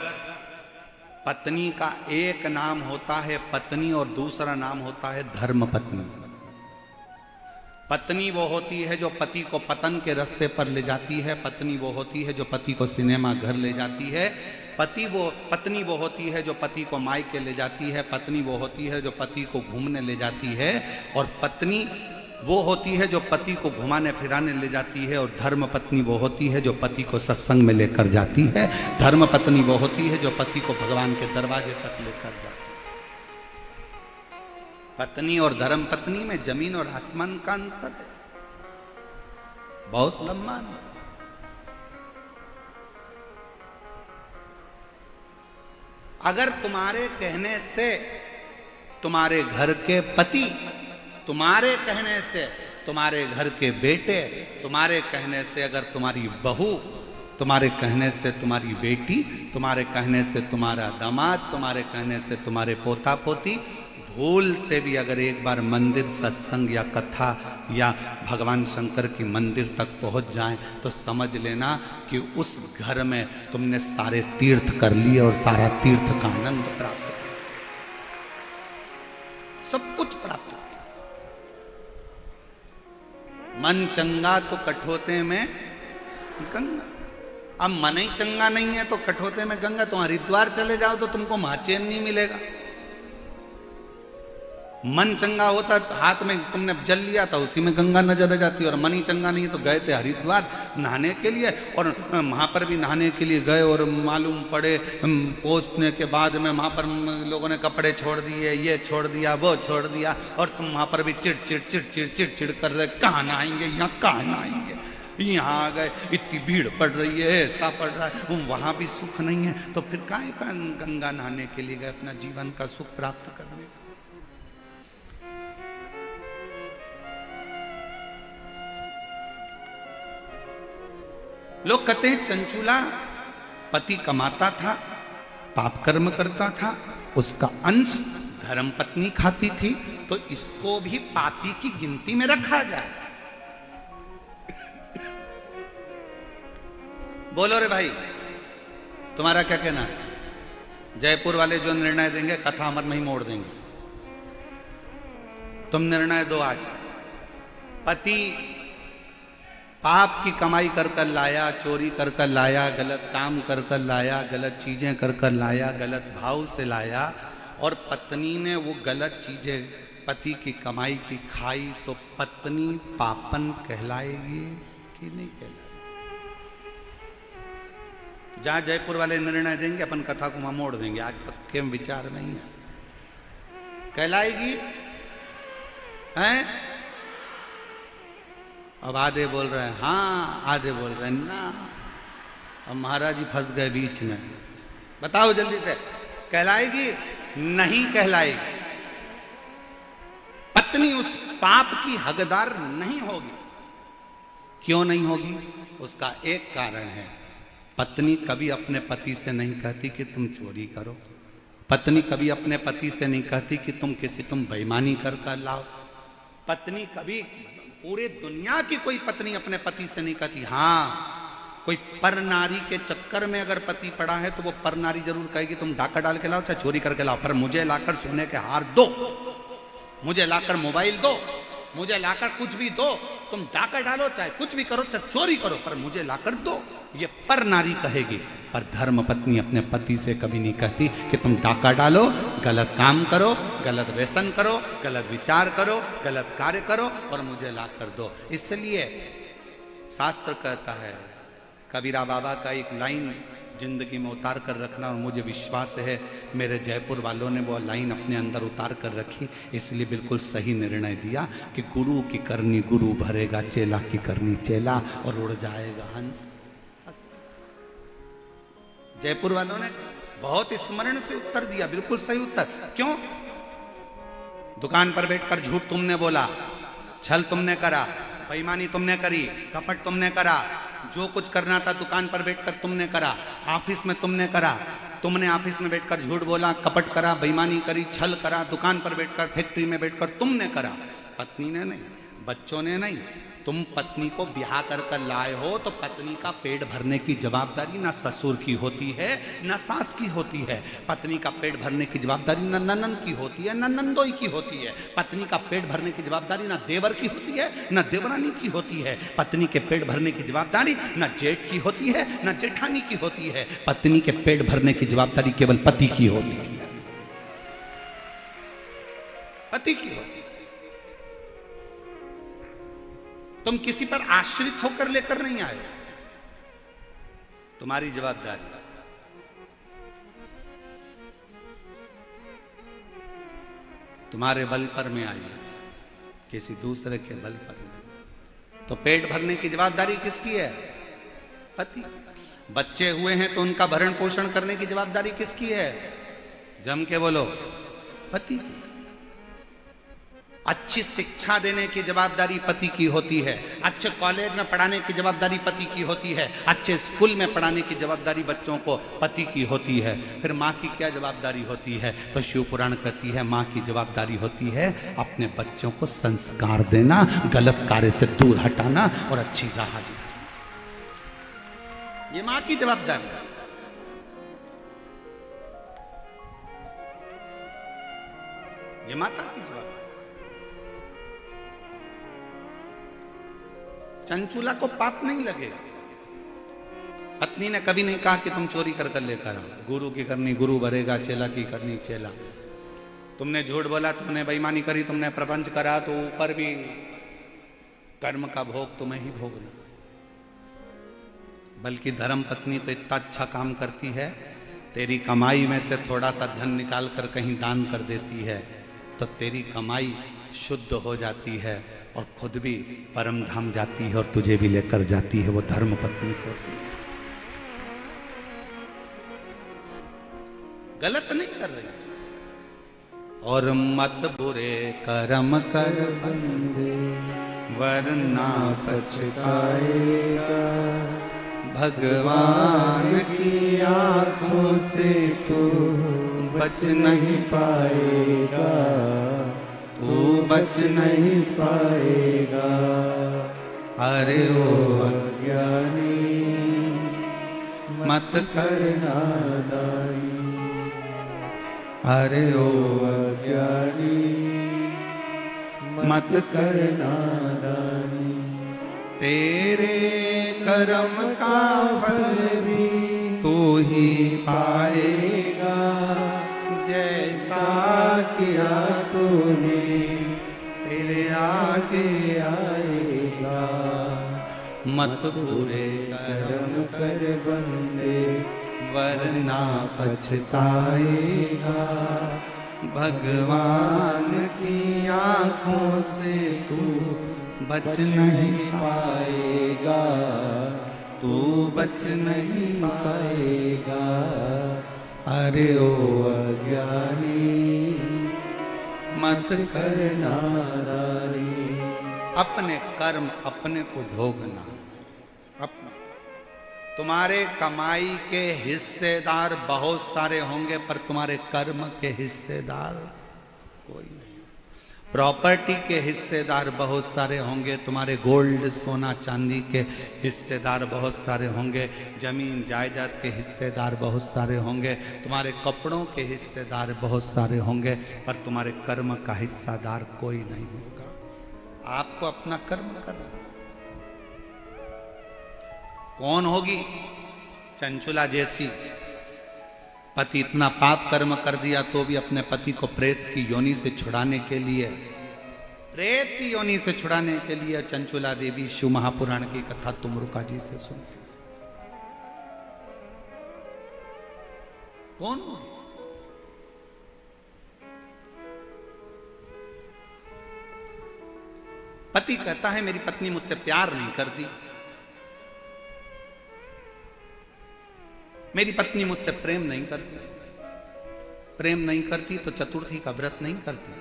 Speaker 1: पत्नी का एक नाम होता है पत्नी और दूसरा नाम होता है धर्म पत्नी। पत्नी वो होती है जो पति को पतन के रास्ते पर ले जाती है, पत्नी वो होती है जो पति को सिनेमा घर ले जाती है, पत्नी वो होती है जो पति को मायके ले जाती है, पत्नी वो होती है जो पति को घूमने ले जाती है, और पत्नी वो होती है जो पति को घुमाने फिराने ले जाती है, और धर्म पत्नी वो होती है जो पति को सत्संग में लेकर जाती है। धर्म पत्नी वो होती है जो पति को भगवान के दरवाजे तक लेकर जाती है। पत्नी और धर्म पत्नी में जमीन और आसमान का अंतर है, बहुत लंबा अंतर। अगर तुम्हारे कहने से तुम्हारे घर के पति, तुम्हारे कहने से तुम्हारे घर के बेटे, तुम्हारे कहने से अगर तुम्हारी बहू, तुम्हारे कहने से तुम्हारी बेटी, तुम्हारे कहने से तुम्हारा दामाद, तुम्हारे कहने से तुम्हारे पोता पोती भूल से भी अगर एक बार मंदिर, सत्संग या कथा या भगवान शंकर की मंदिर तक पहुंच जाएं, तो समझ लेना कि उस घर में तुमने सारे तीर्थ कर लिए और सारा तीर्थ का आनंद प्राप्त किया, सब कुछ प्राप्त किया। मन चंगा तो कठोते में गंगा। अब मन ही चंगा नहीं है तो कठोते में गंगा। तुम हरिद्वार चले जाओ तो तुमको वहां चैन नहीं मिलेगा। मन चंगा होता हाथ में तुमने जल लिया था, उसी में गंगा नजर आ जाती। और मन ही चंगा नहीं है तो गए थे हरिद्वार नहाने के लिए, और वहां पर भी नहाने के लिए गए और मालूम पड़े पहुंचने के बाद में वहां पर लोगों ने कपड़े छोड़ दिए, ये छोड़ दिया, वो छोड़ दिया, और तुम वहां पर भी चिड़ चिड़ चिड़ चिड़ चिड़ चिड़ कर रहे, कहाँ नहाएंगे, यहाँ कहाँ नहाएंगे, यहाँ आ गए, इतनी भीड़ पड़ रही है, ऐसा पड़ रहा है, वहां भी सुख नहीं है, तो फिर काहे का गंगा नहाने के लिए गए अपना जीवन का सुख प्राप्त करने का। लोग कहते हैं चंचूला पति कमाता था, पाप कर्म करता था, उसका अंश धर्म पत्नी खाती थी, तो इसको भी पापी की गिनती में रखा जाए। बोलो रे भाई, तुम्हारा क्या कहना है? जयपुर वाले जो निर्णय देंगे कथा अमर में ही मोड़ देंगे। तुम निर्णय दो आज। पति पाप की कमाई कर कर लाया, चोरी कर कर लाया, गलत काम कर कर लाया, गलत चीजें कर कर लाया, गलत भाव से लाया, और पत्नी ने वो गलत चीजें पति की कमाई की खाई, तो पत्नी पापन कहलाएगी कि नहीं कहलाएगी? जहां जयपुर वाले निर्णय देंगे अपन कथा को वहां मोड़ देंगे, आज तक के विचार नहीं है। कहलाएगी हैं? अब आधे बोल रहे हैं हाँ, आधे बोल रहे हैं ना। अब महाराज जी फंस गए बीच में। बताओ जल्दी से, कहलाएगी नहीं कहलाएगी? पत्नी उस पाप की हकदार नहीं होगी। क्यों नहीं होगी? उसका एक कारण है, पत्नी कभी अपने पति से नहीं कहती कि तुम चोरी करो। पत्नी कभी अपने पति से नहीं कहती कि तुम बेईमानी कर कर लाओ। पत्नी कभी, पूरे दुनिया की कोई पत्नी अपने पति से नहीं कहती। हाँ, कोई पर नारी के चक्कर में अगर पति पड़ा है तो वो पर नारी जरूर कहेगी तुम डाका डाल के लाओ चाहे चोरी करके लाओ, पर मुझे लाकर सोने के हार दो, मुझे लाकर मोबाइल दो, मुझे लाकर कुछ भी दो। तुम डाका डालो चाहे कुछ भी करो, चाहे चोरी करो, पर मुझे लाकर दो। ये पर नारी कहेगी। पर धर्म पत्नी अपने पति से कभी नहीं कहती कि तुम डाका डालो, गलत काम करो, गलत व्यसन करो, गलत विचार करो, गलत कार्य करो और मुझे लाकर दो। इसलिए शास्त्र कहता है, कबीरा बाबा का एक लाइन जिंदगी में उतार कर रखना, और मुझे विश्वास है मेरे जयपुर वालों ने वो लाइन अपने अंदर उतार कर रखी, इसलिए बिल्कुल सही निर्णय दिया कि गुरु की करनी गुरु भरेगा, चेला की करनी चेला, और उड़ जाएगा हंस। जयपुर वालों ने बहुत स्मरण से उत्तर दिया, बिल्कुल सही उत्तर। क्यों? दुकान पर बैठकर झूठ तुमने बोला, छल तुमने करा, बेईमानी तुमने करी, कपट तुमने करा, जो कुछ करना था दुकान पर बैठकर तुमने करा, ऑफिस में तुमने करा, तुमने ऑफिस में बैठकर झूठ बोला, कपट करा, बेईमानी करी, छल करा, दुकान पर बैठकर, फैक्ट्री में बैठकर तुमने करा। पत्नी ने नहीं, बच्चों ने नहीं। तुम पत्नी को ब्याह कर कर लाए हो तो पत्नी का पेट भरने की जवाबदारी ना ससुर की होती है ना सास की होती है। पत्नी का पेट भरने की जवाबदारी ना ननंद की होती है ना नंदोई की होती है। पत्नी का पेट भरने की जवाबदारी ना देवर की होती है ना देवरानी की होती है। पत्नी के पेट भरने की जवाबदारी ना जेठ की होती है ना जेठानी की होती है। पत्नी के पेट भरने की जवाबदारी केवल पति की होती है, पति की होती है। तुम किसी पर आश्रित होकर लेकर नहीं आए, तुम्हारी जवाबदारी। तुम्हारे बल पर में आई, किसी दूसरे के बल पर नहीं। तो पेट भरने की जवाबदारी किसकी है? पति। बच्चे हुए हैं तो उनका भरण पोषण करने की जवाबदारी किसकी है? जम के बोलो, पति की। अच्छी शिक्षा देने की जवाबदारी पति की होती है, अच्छे कॉलेज में पढ़ाने की जवाबदारी पति की होती है, अच्छे स्कूल में पढ़ाने की जवाबदारी बच्चों को पति की होती है। फिर माँ की क्या जवाबदारी होती है? तो शिव पुराण कहती है माँ की जवाबदारी होती है अपने बच्चों को संस्कार देना, गलत कार्य से दूर हटाना और अच्छी राह देना। ये माँ की जवाबदारी है। ये माता की जवाबदारी। चंचुला को पाप नहीं लगेगा। पत्नी ने कभी नहीं कहा कि तुम चोरी कर कर लेकर आओ। गुरु की करनी गुरु भरेगा, चेला की करनी चेला। तुमने झूठ बोला, तुमने बेईमानी करी, तुमने प्रपंच करा, तो ऊपर भी कर्म का भोग तुम्हें ही भोगना। बल्कि धर्म पत्नी तो इतना अच्छा काम करती है, तेरी कमाई में से थोड़ा सा धन निकाल कर कहीं दान कर देती है, तो तेरी कमाई शुद्ध हो जाती है और खुद भी परम धाम जाती है और तुझे भी लेकर जाती है। वो धर्म पत्नी होती है। गलत नहीं कर रही। और मत बुरे कर्म कर बंदे, वरना पछताएगा। भगवान की आंखों से तू बच नहीं पाएगा, तू बच नहीं पाएगा। अरे ओ अज्ञानी मत कर नादानी, अरे ओ अज्ञानी मत कर नादानी। तेरे कर्म का फल भी तू ही पाएगा, जैसा किया तूने तेरे आगे आएगा। मत बुरे कर्म कर बंदे, वरना पछताएगा। भगवान की आंखों से तू बच नहीं पाएगा, तू बच नहीं पाएगा। अरे ओ अज्ञानी मत कर नादानी। अपने कर्म अपने को भोगना। अपना तुम्हारे कमाई के हिस्सेदार बहुत सारे होंगे, पर तुम्हारे कर्म के हिस्सेदार कोई नहीं। प्रॉपर्टी के हिस्सेदार बहुत सारे होंगे, तुम्हारे गोल्ड सोना चांदी के हिस्सेदार बहुत सारे होंगे, जमीन जायदाद के हिस्सेदार बहुत सारे होंगे, तुम्हारे कपड़ों के हिस्सेदार बहुत सारे होंगे, पर तुम्हारे कर्म का हिस्सेदार कोई नहीं होगा। आपको अपना कर्म करना। कौन होगी? चंचुला जैसी। पति इतना पाप कर्म कर दिया तो भी अपने पति को प्रेत की योनि से छुड़ाने के लिए, प्रेत की योनि से छुड़ाने के लिए चंचुला देवी शिव महापुराण की कथा तुमरुका जी से सुन। कौन होगी? पति कहता है मेरी पत्नी मुझसे प्यार नहीं करती, मेरी पत्नी मुझसे प्रेम नहीं करती। प्रेम नहीं करती तो चतुर्थी का व्रत नहीं करती,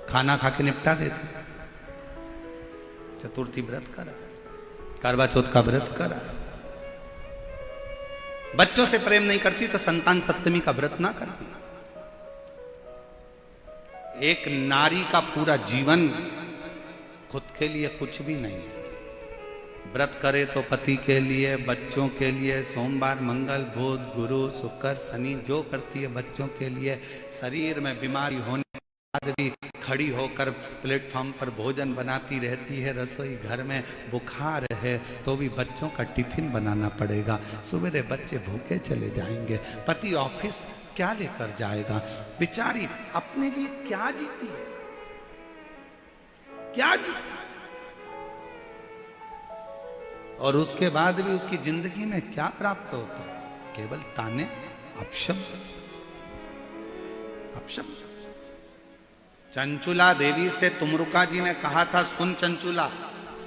Speaker 1: खाना खा के निपटा देती। चतुर्थी व्रत करा, करवा चौथ का व्रत करा। बच्चों से प्रेम नहीं करती तो संतान सप्तमी का व्रत ना करती। एक नारी का पूरा जीवन खुद के लिए कुछ भी नहीं है। व्रत करे तो पति के लिए, बच्चों के लिए, सोमवार मंगल बुध गुरु शुक्र शनि जो करती है बच्चों के लिए। शरीर में बीमारी होने के बाद भी खड़ी होकर प्लेटफॉर्म पर भोजन बनाती रहती है। रसोई घर में बुखार है तो भी बच्चों का टिफिन बनाना पड़ेगा। सवेरे बच्चे भूखे चले जाएंगे, पति ऑफिस क्या लेकर जाएगा? बेचारी अपने लिए क्या जीती है? क्या जी? और उसके बाद भी उसकी जिंदगी में क्या प्राप्त होता है? केवल ताने, अपशब्द, अपशब्द। चंचुला देवी से तुमरुका जी ने कहा था, सुन चंचुला,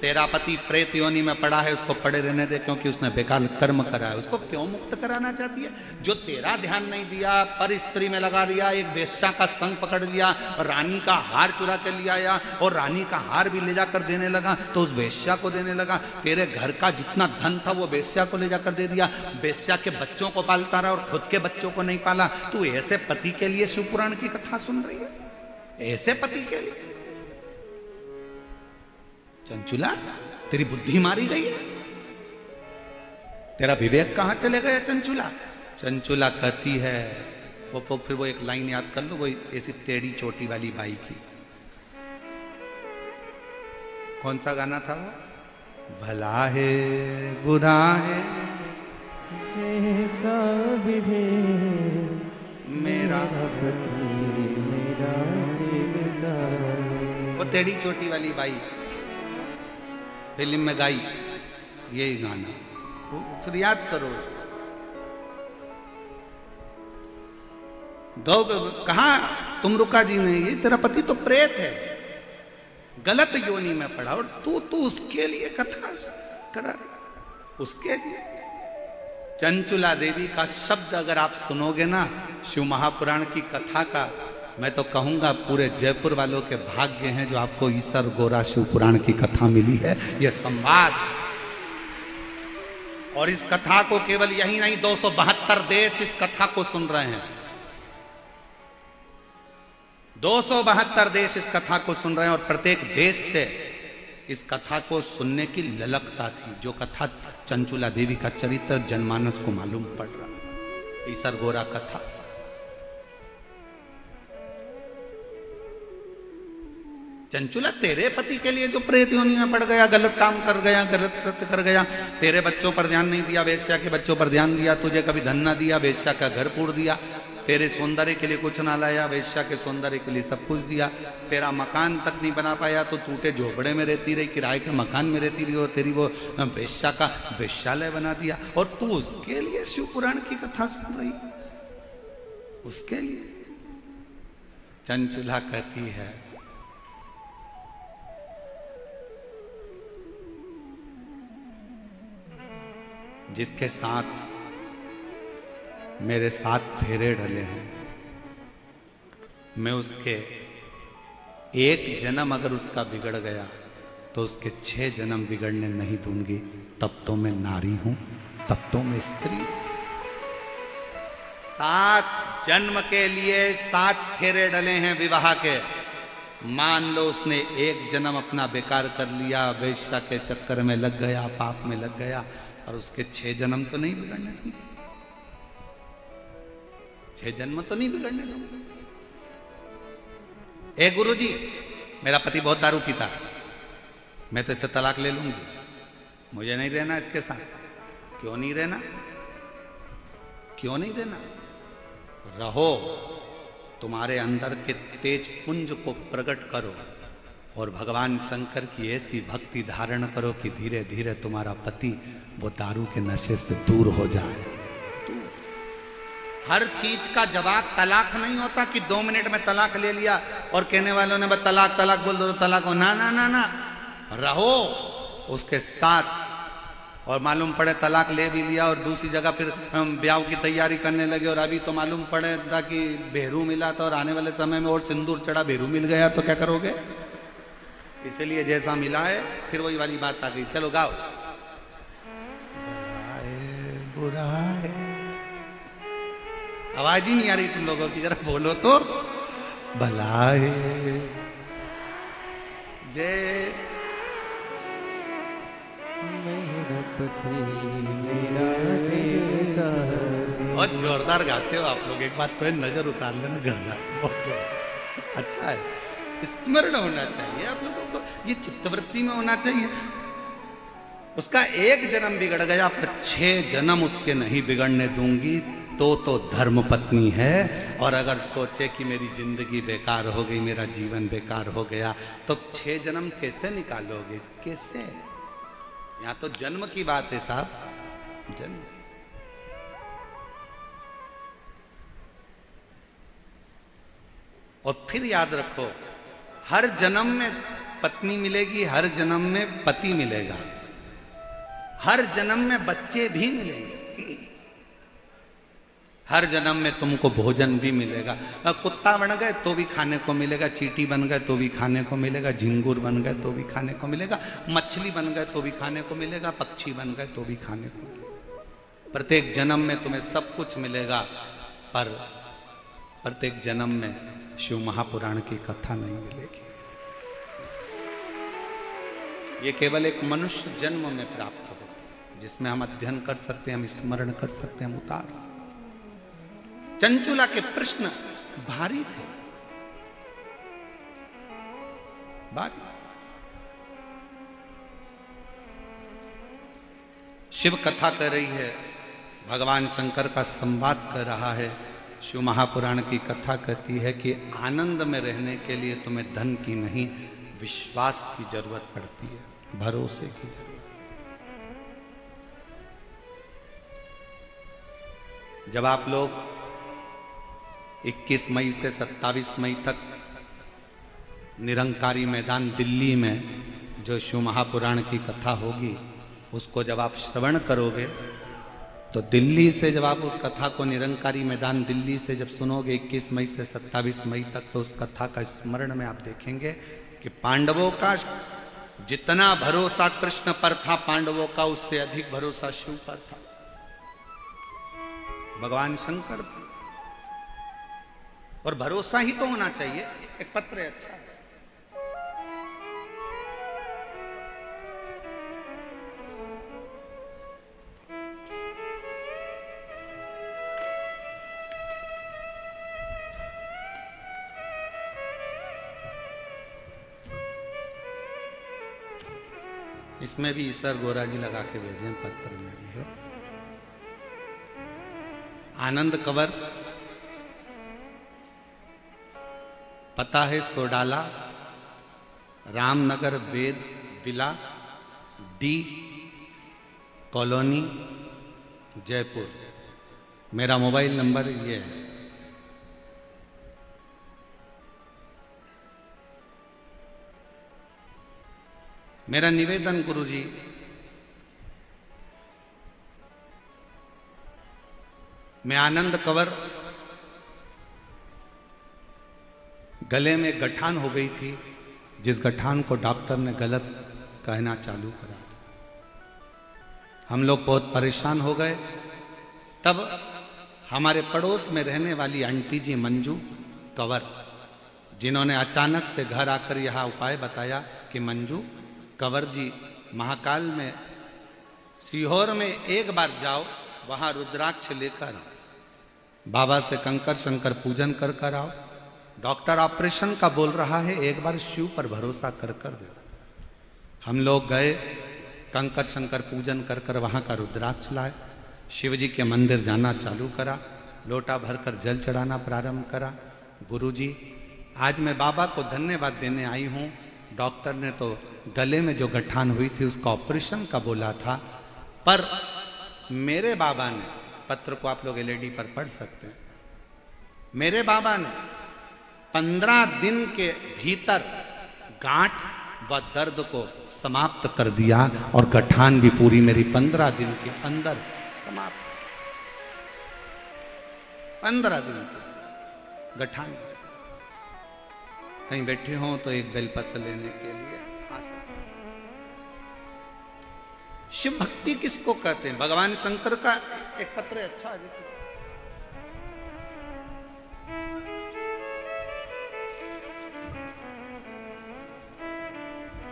Speaker 1: तेरा पति प्रेत योनि में पड़ा है, उसको पड़े रहने दे, क्योंकि उसने बेकार कर्म करा है। उसको क्यों मुक्त कराना चाहती है? जो तेरा ध्यान नहीं दिया, पर स्त्री में लगा दिया, एक वेश्या का संग पकड़ लिया, रानी का हार चुरा कर लिया आया, और रानी का हार भी ले जाकर देने लगा, तो उस वेश्या को देने लगा। तेरे घर का जितना धन था वो वेश्या को ले जाकर दे दिया। वेश्या के बच्चों को पालता रहा और खुद के बच्चों को नहीं पाला। तू ऐसे पति के लिए शिवपुराण की कथा सुन रही है? ऐसे पति के लिए? चंचुला, तेरी बुद्धि मारी गई है, तेरा विवेक कहां चले गया चंचुला? चंचुला कहती है, वो फिर वो एक लाइन याद कर लो, वो ऐसी टेढ़ी चोटी वाली बाई की। कौन सा गाना था वो? भला है बुरा है
Speaker 2: जैसा भी है
Speaker 1: मेरा
Speaker 2: पति मेरा दिलदार।
Speaker 1: वो टेढ़ी चोटी वाली बाई फिल्म में गाई यही गाना, फिर याद करो। दो कहा तुमरुका जी ने, ये तेरा पति तो प्रेत है, गलत योनि में पड़ा, और तू उसके लिए कथा करा, उसके लिए। चंचुला देवी का शब्द अगर आप सुनोगे ना शिव महापुराण की कथा का, मैं तो कहूंगा पूरे जयपुर वालों के भाग्य हैं जो आपको ईसर गोरा शिव पुराण की कथा मिली है, यह संवाद। और इस कथा को केवल यही नहीं, 272 देश इस कथा को सुन रहे हैं। 272 देश इस कथा को सुन रहे हैं, और प्रत्येक देश से इस कथा को सुनने की ललकता थी। जो कथा चंचुला देवी का चरित्र जनमानस को मालूम पड़ रहा, ईसर गोरा कथा से। चंचुला, तेरे पति के लिए जो प्रेत योनि में पड़ गया, गलत काम कर गया, गलत कृत्य कर गया, तेरे बच्चों पर ध्यान नहीं दिया, वेश्या के बच्चों पर ध्यान दिया, तुझे कभी धन ना दिया, वेश्या का घर पूर दिया, तेरे सौंदर्य के लिए कुछ ना लाया, वेश्या के सौंदर्य के लिए सब कुछ दिया, तेरा मकान तक नहीं बना पाया तो टूटे झोपड़े में रहती रही, किराए के मकान में रहती रही, और तेरी वो वेश्या का वेश्यालय बना दिया, और तू उसके लिए शिव पुराण की कथा सुन रही, उसके लिए। चंचुला कहती है, जिसके साथ मेरे 7 फेरे ढले हैं, मैं उसके एक जन्म अगर उसका बिगड़ गया तो उसके 6 जन्म बिगड़ने नहीं दूंगी। तब तो मैं नारी हूं, तब तो मैं स्त्री। 7 जन्म के लिए 7 फेरे डले हैं विवाह के। मान लो उसने एक जन्म अपना बेकार कर लिया, वेश्या के चक्कर में लग गया, पाप में लग गया, और उसके 6 जन्म तो नहीं बिगड़ने दूंगी, 6 जन्म तो नहीं बिगड़ने दूंगी। ए गुरुजी, मेरा पति बहुत दारू पीता, मैं तो इससे तलाक ले लूंगी, मुझे नहीं रहना इसके साथ। क्यों नहीं रहना? क्यों नहीं रहना? रहो, तुम्हारे अंदर के तेज पुंज को प्रकट करो, और भगवान शंकर की ऐसी भक्ति धारण करो कि धीरे धीरे तुम्हारा पति वो दारू के नशे से दूर हो जाए। हर चीज का जवाब तलाक नहीं होता कि 2 मिनट में तलाक ले लिया और कहने वालों ने बस तलाक तलाक बोल दो तो तलाक हो। ना ना ना ना, रहो उसके साथ, और मालूम पड़े तलाक ले भी लिया और दूसरी जगह फिर ब्याह की तैयारी करने लगे, और अभी तो मालूम पड़े था कि बेहरू मिला था और आने वाले समय में और सिंदूर चढ़ा बेहरू मिल गया, तो क्या करोगे? इसलिए जैसा मिला है फिर वही वाली बात आ गई। चलो गाओ। बुरा है, आवाज ही नहीं आ रही तुम लोगों की, जरा बोलो तो। भला है जय
Speaker 2: मेरा पति मेरा दिलदार।
Speaker 1: बहुत जोरदार गाते हो आप लोग, एक बात तो है, नजर उतार लेना घर जाके, बहुत जोरदार। अच्छा है, स्मरण होना चाहिए आप लोगों को, ये चित्तवृत्ति में होना चाहिए। उसका एक जन्म बिगड़ गया पर 6 जन्म उसके नहीं बिगड़ने दूंगी। तो धर्म पत्नी है। और अगर सोचे कि मेरी जिंदगी बेकार हो गई, मेरा जीवन बेकार हो गया, तो 6 जन्म कैसे निकालोगे? कैसे? यहां तो जन्म की बात है साहब, जन्म। और फिर याद रखो, हर जन्म में पत्नी मिलेगी, हर जन्म में पति मिलेगा, हर जन्म में बच्चे भी मिलेंगे, हर जन्म में तुमको भोजन भी मिलेगा। कुत्ता बन गए तो भी खाने को मिलेगा, चींटी बन गए तो भी खाने को मिलेगा, झिंगुर बन गए तो भी खाने को मिलेगा, मछली बन गए तो भी खाने को मिलेगा, पक्षी बन गए तो भी खाने को मिलेगा। प्रत्येक जन्म में तुम्हें सब कुछ मिलेगा, पर प्रत्येक जन्म में शिव महापुराण की कथा नहीं मिलेगी। ये केवल एक मनुष्य जन्म में प्राप्त होती है, जिसमें हम अध्ययन कर सकते हैं, हम स्मरण कर सकते हैं, हम उतार सकते हैं। चंचुला के प्रश्न भारी थे, भारी। शिव कथा कर रही है, भगवान शंकर का संवाद कर रहा है। शिव महापुराण की कथा कहती है कि आनंद में रहने के लिए तुम्हें धन की नहीं, विश्वास की जरूरत पड़ती है, भरोसे की जरूरत। जब आप लोग 21 मई से 27 मई तक निरंकारी मैदान दिल्ली में जो शिव महापुराण की कथा होगी, उसको जब आप श्रवण करोगे, तो दिल्ली से जब आप उस कथा को निरंकारी मैदान दिल्ली से जब सुनोगे 21 मई से 27 मई तक, तो उस कथा का स्मरण में आप देखेंगे कि पांडवों का जितना भरोसा कृष्ण पर था, पांडवों का उससे अधिक भरोसा शिव पर था, भगवान शंकर पर। और भरोसा ही तो होना चाहिए। एक पत्र है, अच्छा है। इसमें भी ईश्वर गोरा जी लगा के भेजे, पत्र में भी हो। आनंद कंवर, पता है सोडाला, रामनगर वेद विला, डी कॉलोनी, जयपुर। मेरा मोबाइल नंबर ये है। मेरा निवेदन गुरुजी, मैं आनंद कंवर, गले में गठान हो गई थी, जिस गठान को डॉक्टर ने गलत कहना चालू करा था। हम लोग बहुत परेशान हो गए। तब हमारे पड़ोस में रहने वाली आंटी जी मंजू कंवर, जिन्होंने अचानक से घर आकर यह उपाय बताया कि मंजू कंवर जी, महाकाल में सीहोर में एक बार जाओ, वहां रुद्राक्ष लेकर बाबा से कंकर शंकर पूजन कर कर आओ। डॉक्टर ऑपरेशन का बोल रहा है, एक बार शिव पर भरोसा कर कर दो। हम लोग गए, कंकर शंकर पूजन कर कर वहां का रुद्राक्ष लाए, शिव जी के मंदिर जाना चालू करा, लोटा भरकर जल चढ़ाना प्रारंभ करा। गुरुजी, आज मैं बाबा को धन्यवाद देने आई हूं। डॉक्टर ने तो गले में जो गठान हुई थी उसका ऑपरेशन का बोला था, पर मेरे बाबा ने, पत्र को आप लोग एलईडी पर पढ़ सकते हैं, मेरे बाबा ने 15 दिन के भीतर गांठ व दर्द को समाप्त कर दिया, और गठान भी पूरी मेरी 15 दिन के अंदर समाप्त। 15 दिन के गठान। कहीं बैठे हो तो एक बेलपत्र लेने के लिए आ सकते। शिव भक्ति किसको कहते हैं? भगवान शंकर का एक पत्र है, अच्छा है।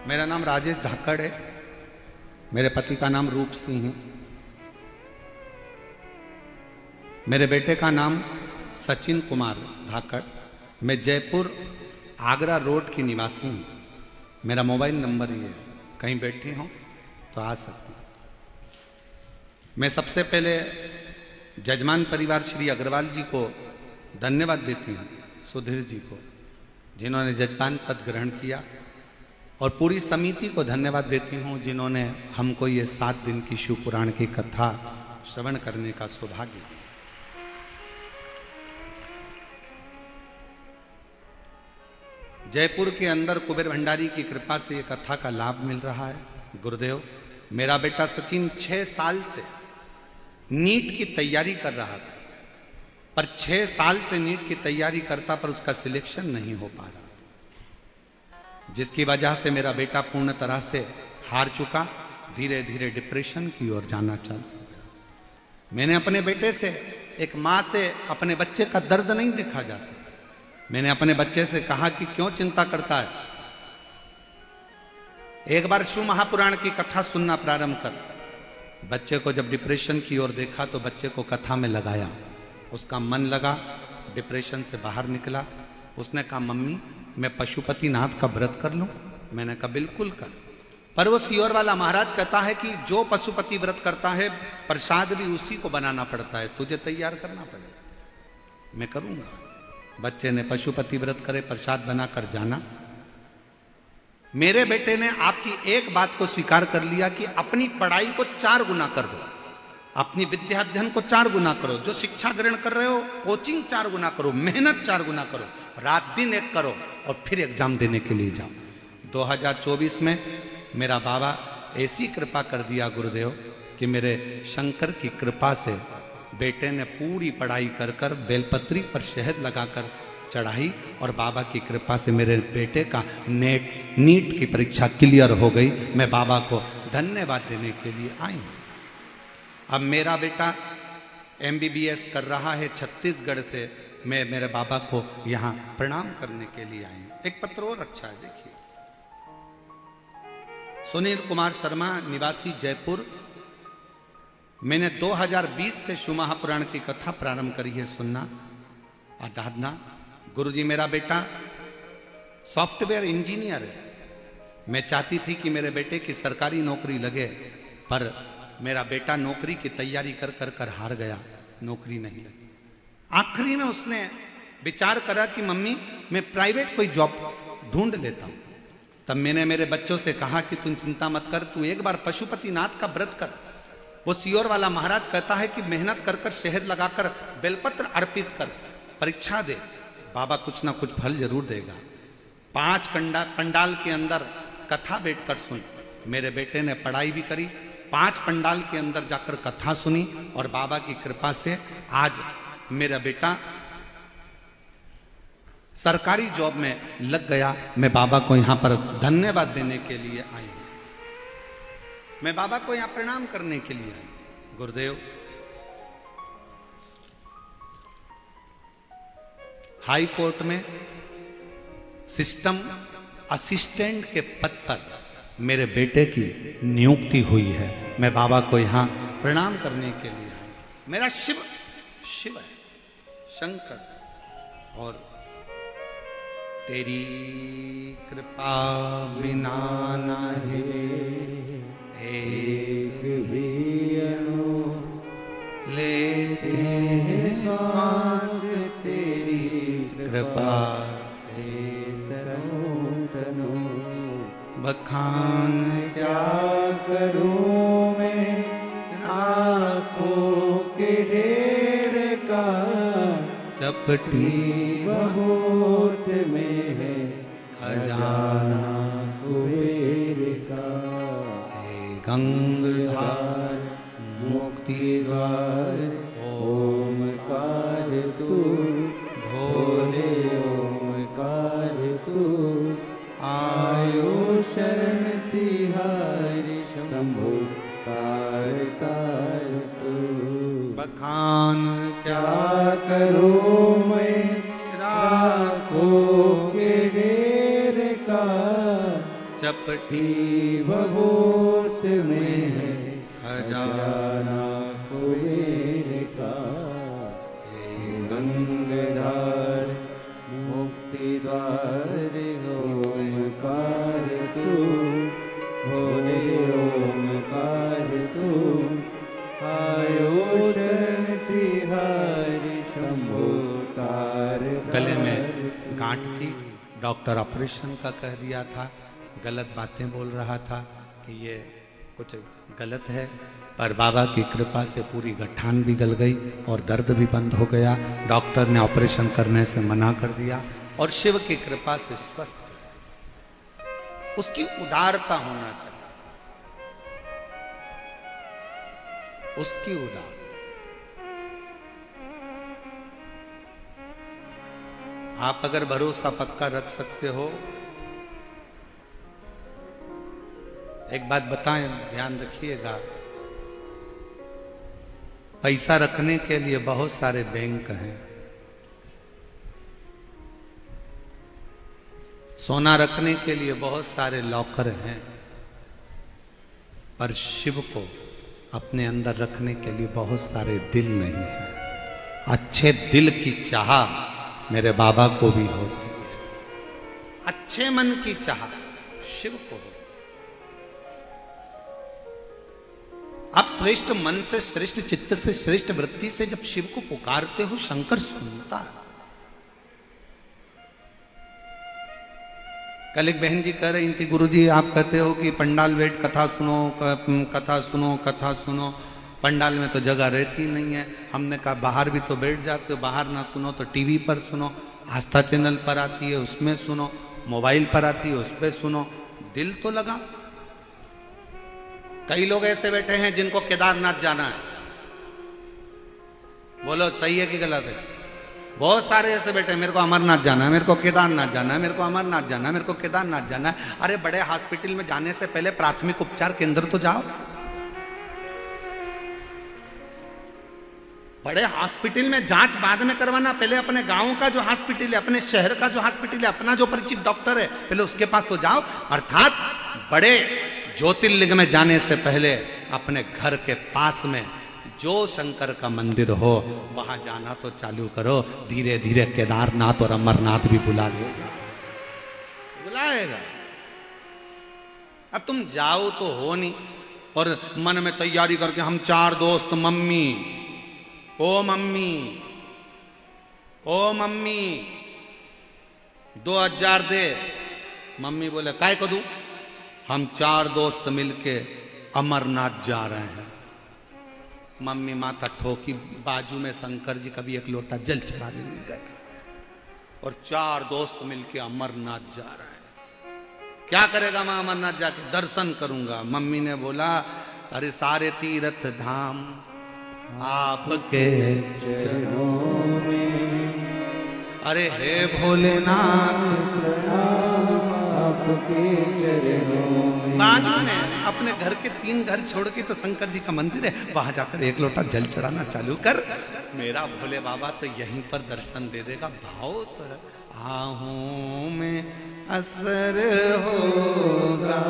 Speaker 1: मेरा नाम राजेश धाकड़ है, मेरे पति का नाम रूप सिंह है, मेरे बेटे का नाम सचिन कुमार धाकड़। मैं जयपुर आगरा रोड की निवासी हूँ। मेरा मोबाइल नंबर ये है, कहीं बैठी हो तो आ सकती। मैं सबसे पहले जजमान परिवार श्री अग्रवाल जी को धन्यवाद देती हूँ, सुधीर जी को जिन्होंने जजमान पद ग्रहण किया, और पूरी समिति को धन्यवाद देती हूँ जिन्होंने हमको ये 7 दिन की शिव पुराण की कथा श्रवण करने का सौभाग्य दिया। जयपुर के अंदर कुबेर भंडारी की कृपा से ये कथा का लाभ मिल रहा है। गुरुदेव, मेरा बेटा सचिन 6 साल से नीट की तैयारी कर रहा था, पर 6 साल से नीट की तैयारी करता पर उसका सिलेक्शन नहीं हो पा रहा, जिसकी वजह से मेरा बेटा पूर्ण तरह से हार चुका, धीरे धीरे डिप्रेशन की ओर जाना चाहता। मैंने अपने बेटे से, एक माँ से अपने बच्चे का दर्द नहीं देखा जाता। मैंने अपने बच्चे से कहा कि क्यों चिंता करता है, एक बार शिव महापुराण की कथा सुनना प्रारंभ कर। बच्चे को जब डिप्रेशन की ओर देखा तो बच्चे को कथा में लगाया, उसका मन लगा, डिप्रेशन से बाहर निकला। उसने कहा मम्मी मैं पशुपतिनाथ का व्रत कर लूं? मैंने कहा बिल्कुल कर। पर वो सियोर वाला महाराज कहता है कि जो पशुपति व्रत करता है प्रसाद भी उसी को बनाना पड़ता है, तुझे तैयार करना पड़ेगा। मैं करूंगा। बच्चे ने पशुपति व्रत करे, प्रसाद बनाकर जाना। मेरे बेटे ने आपकी एक बात को स्वीकार कर लिया कि अपनी पढ़ाई को 4 गुना कर दो, अपनी विद्या अध्ययन को 4 गुना करो, जो शिक्षा ग्रहण कर रहे हो कोचिंग 4 गुना करो, मेहनत 4 गुना करो, रात दिन एक करो और फिर एग्जाम देने के लिए जाओ। 2024 में मेरा बाबा ऐसी कृपा कर दिया गुरुदेव कि मेरे शंकर की कृपा से बेटे ने पूरी पढ़ाई कर कर बेलपत्री पर शहद लगाकर चढ़ाई, और बाबा की कृपा से मेरे बेटे का नीट की परीक्षा क्लियर हो गई। मैं बाबा को धन्यवाद देने के लिए आई हूँ। अब मेरा बेटा MBBS कर रहा है छत्तीसगढ़ से। मैं मेरे बाबा को यहाँ प्रणाम करने के लिए आई हूँ। एक पत्र और अच्छा है, देखिए। सुनील कुमार शर्मा, निवासी जयपुर। मैंने 2020 से शिव महापुराण की कथा प्रारंभ करी है सुनना, आराधना। गुरुजी, मेरा बेटा सॉफ्टवेयर इंजीनियर है। मैं चाहती थी कि मेरे बेटे की सरकारी नौकरी लगे, पर मेरा बेटा नौकरी की तैयारी कर कर कर हार गया, नौकरी नहीं लगी। आखिरी में उसने विचार करा कि मम्मी मैं प्राइवेट कोई जॉब ढूंढ लेता हूं। तब मैंने मेरे बच्चों से कहा कि तुम चिंता मत कर, तू एक बार पशुपतिनाथ का व्रत कर। वो सियोर वाला महाराज कहता है कि मेहनत कर कर शहद लगाकर बेलपत्र अर्पित कर, परीक्षा दे, बाबा कुछ ना कुछ फल जरूर देगा। 5 पंडाल के अंदर कथा बैठकर सुन। मेरे बेटे ने पढ़ाई भी करी, 5 पंडाल के अंदर जाकर कथा सुनी, और बाबा की कृपा से आज मेरा बेटा सरकारी जॉब में लग गया। मैं बाबा को यहां पर धन्यवाद देने के लिए आई हूं। मैं बाबा को यहां प्रणाम करने के लिए आई। गुरुदेव, हाई कोर्ट में सिस्टम असिस्टेंट के पद पर मेरे बेटे की नियुक्ति हुई है। मैं बाबा को यहां प्रणाम करने के लिए आई। मेरा शिव है, शंकर, और तेरी कृपा बिना नहीं एक भी अणु लेते हैं श्वास, तेरी कृपा से तनु बखान क्या करूं मैं आँखों के ढेर का, चपटी बहुत में है खजाना कुबेर का। गंगाधार मुक्ति द्वार ओमकार तू, भोले ओमकार तू, आयो शरण तिहारी शंभु तार तार तू। बखान क्या करूं मैं राखों के ढेर का, चपटी बहुत में है खजाना कुबेर का। गंगाधार मुक्ति द्वार ओमकार तू, भोले ओमकार तू, आयो शरण गले में गांठ थी, डॉक्टर ऑपरेशन का कह दिया था, गलत बातें बोल रहा था कि ये कुछ गलत है, पर बाबा की कृपा से पूरी गठान भी गल गई और दर्द भी बंद हो गया। डॉक्टर ने ऑपरेशन करने से मना कर दिया और शिव की कृपा से स्वस्थ। उसकी उदारता होना चाहिए, उसकी उदारता। आप अगर भरोसा पक्का रख सकते हो, एक बात बताएं, ध्यान रखिएगा, पैसा रखने के लिए बहुत सारे बैंक हैं, सोना रखने के लिए बहुत सारे लॉकर हैं, पर शिव को अपने अंदर रखने के लिए बहुत सारे दिल नहीं है। अच्छे दिल की चाह मेरे बाबा को भी होती है, अच्छे मन की चाह शिव को होती है। आप श्रेष्ठ मन से, श्रेष्ठ चित्त से, श्रेष्ठ वृत्ति से जब शिव को पुकारते हो, शंकर सुनता है। कल एक बहन जी कह रही थी, गुरुजी आप कहते हो कि पंडाल बैठ कथा सुनो, कथा सुनो, कथा सुनो, पंडाल में तो जगह रहती नहीं है। हमने कहा बाहर भी तो बैठ जाते हो, बाहर ना सुनो तो टीवी पर सुनो, आस्था चैनल पर आती है उसमें सुनो, मोबाइल पर आती है उस पर सुनो, दिल तो लगा। कई लोग ऐसे बैठे हैं जिनको केदारनाथ जाना है, बोलो सही है कि गलत है? बहुत सारे ऐसे बैठे हैं, मेरे को अमरनाथ जाना है, मेरे को केदारनाथ जाना है, मेरे को अमरनाथ जाना है, मेरे को केदारनाथ जाना है। अरे बड़े हॉस्पिटल में जाने से पहले प्राथमिक उपचार केंद्र तो जाओ। बड़े हॉस्पिटल में जांच बाद में करवाना, पहले अपने गांव का जो हॉस्पिटल है, अपने शहर का जो हॉस्पिटल है, अपना जो परिचित डॉक्टर है, पहले उसके पास तो जाओ। अर्थात बड़े ज्योतिर्लिंग में जाने से पहले अपने घर के पास में जो शंकर का मंदिर हो वहां जाना तो चालू करो। धीरे धीरे केदारनाथ और अमरनाथ भी बुला लेगा, बुलाएगा। अब तुम जाओ तो हो नहीं, और मन में तैयारी करके हम 4 दोस्त, मम्मी ओ मम्मी, ओ मम्मी 2000 दे। मम्मी बोले काय को दूं? हम 4 दोस्त मिलके अमरनाथ जा रहे हैं। मम्मी माथा ठोकी, बाजू में शंकर जी कभी एक लोटा जल चढ़ा लेने गए, और 4 दोस्त मिलके अमरनाथ जा रहे हैं। क्या करेगा मैं अमरनाथ जाके? दर्शन करूंगा। मम्मी ने बोला अरे सारे तीर्थ धाम आपके
Speaker 2: चरणों में,
Speaker 1: अरे हे भोलेनाथ
Speaker 2: आपके चरणों में।
Speaker 1: बाजू में अपने घर के 3 घर छोड़ के तो शंकर जी का मंदिर है, वहां जाकर एक लोटा जल चढ़ाना चालू कर। मेरा भोले बाबा तो यहीं पर दर्शन दे देगा। भाव तर आहूं में असर होगा,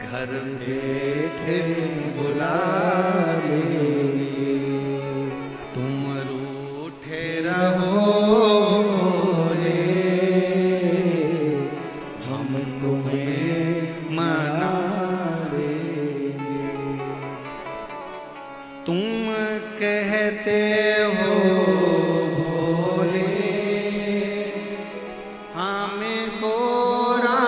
Speaker 1: घर बैठे बुला ले, तुम रूठे रहो भोले, हम तुम्हें मना लेंगे। तुम कहते हो भोले हमें गोरा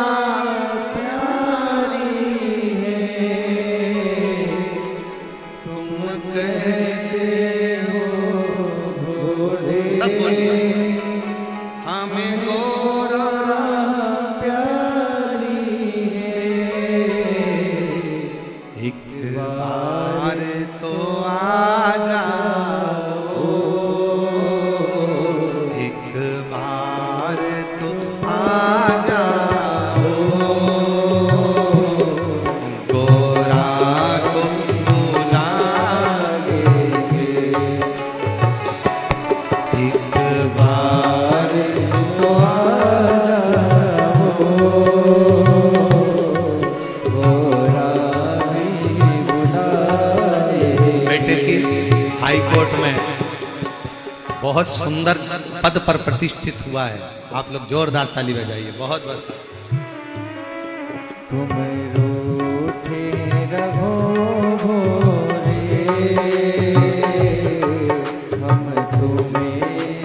Speaker 1: बहुत सुंदर पद पर प्रतिष्ठित हुआ है। आप लोग जोरदार ताली बजाइए। बहुत बस
Speaker 2: तुम रूठे रहो भोले, हम तुम्हें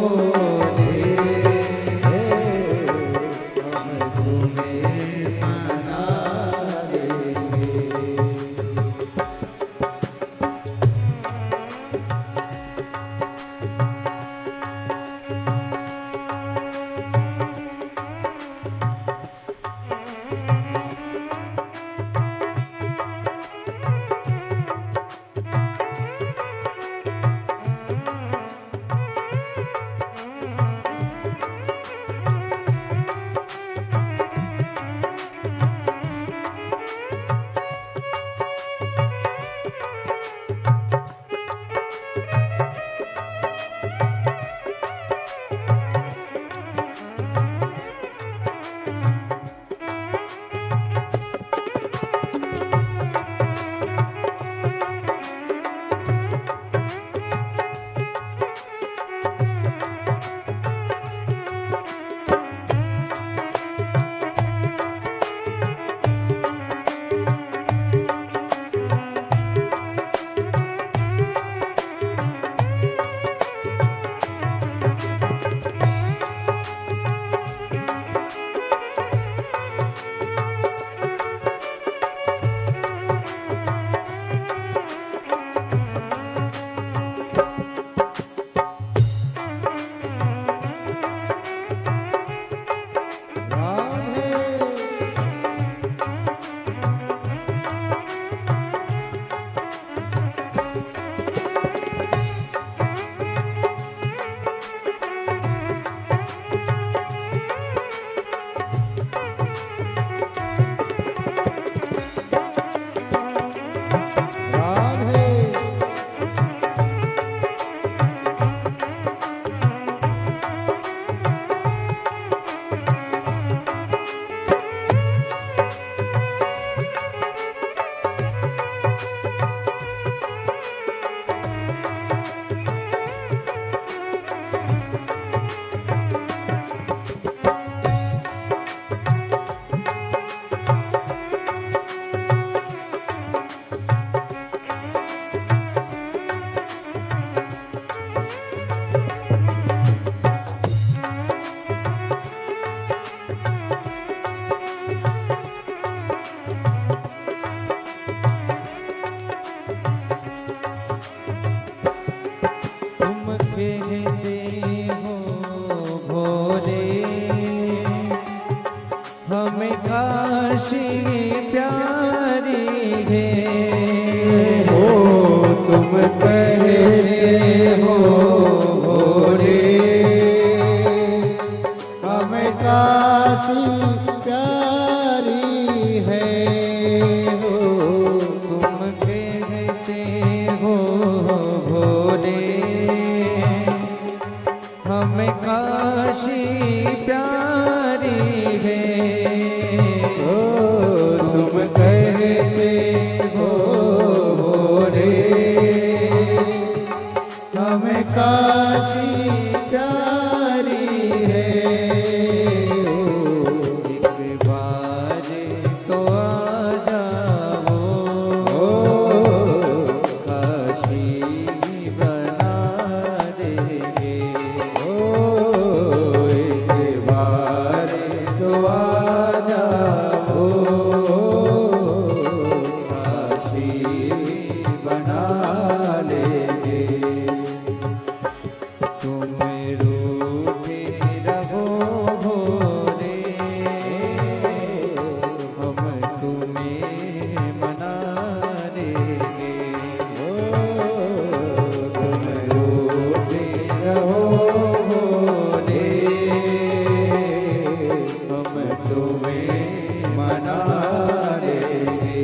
Speaker 2: भोले, हम तुम्हें मना लेंगे।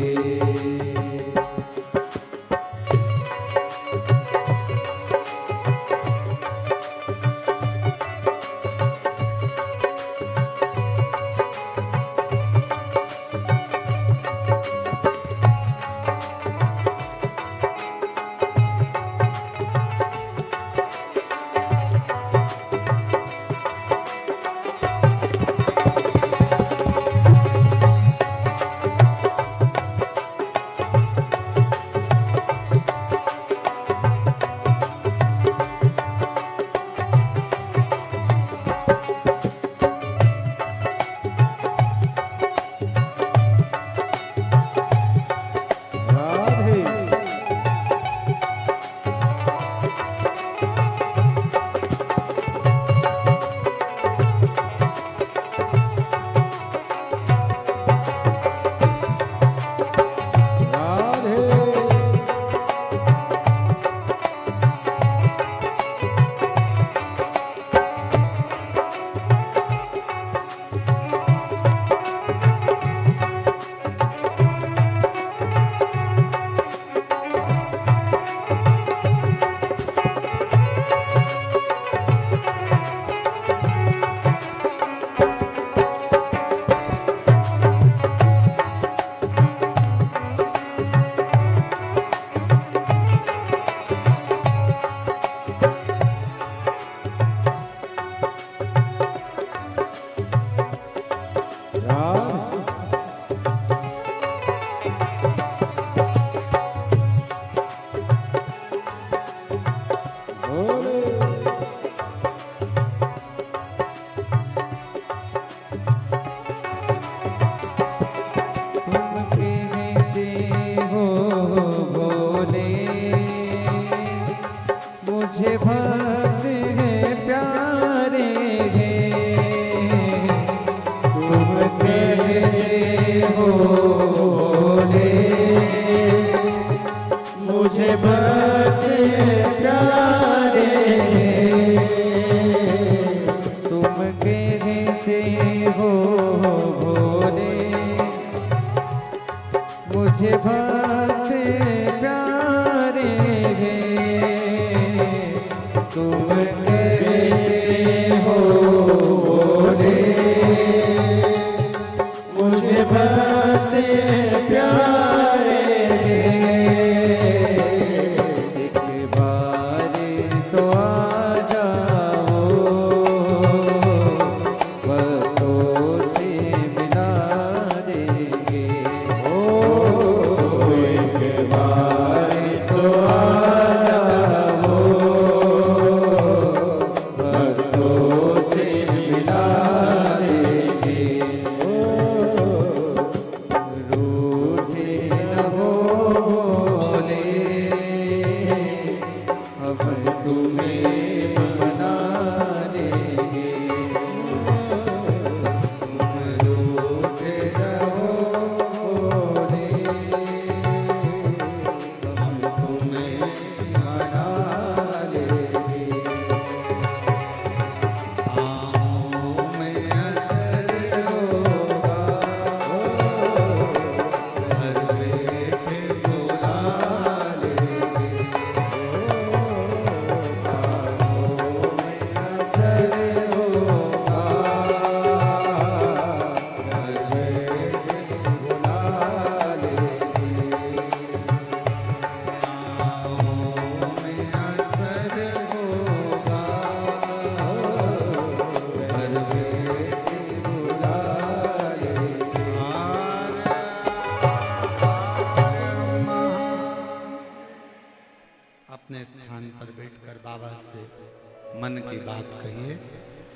Speaker 1: मन की बात कहिए,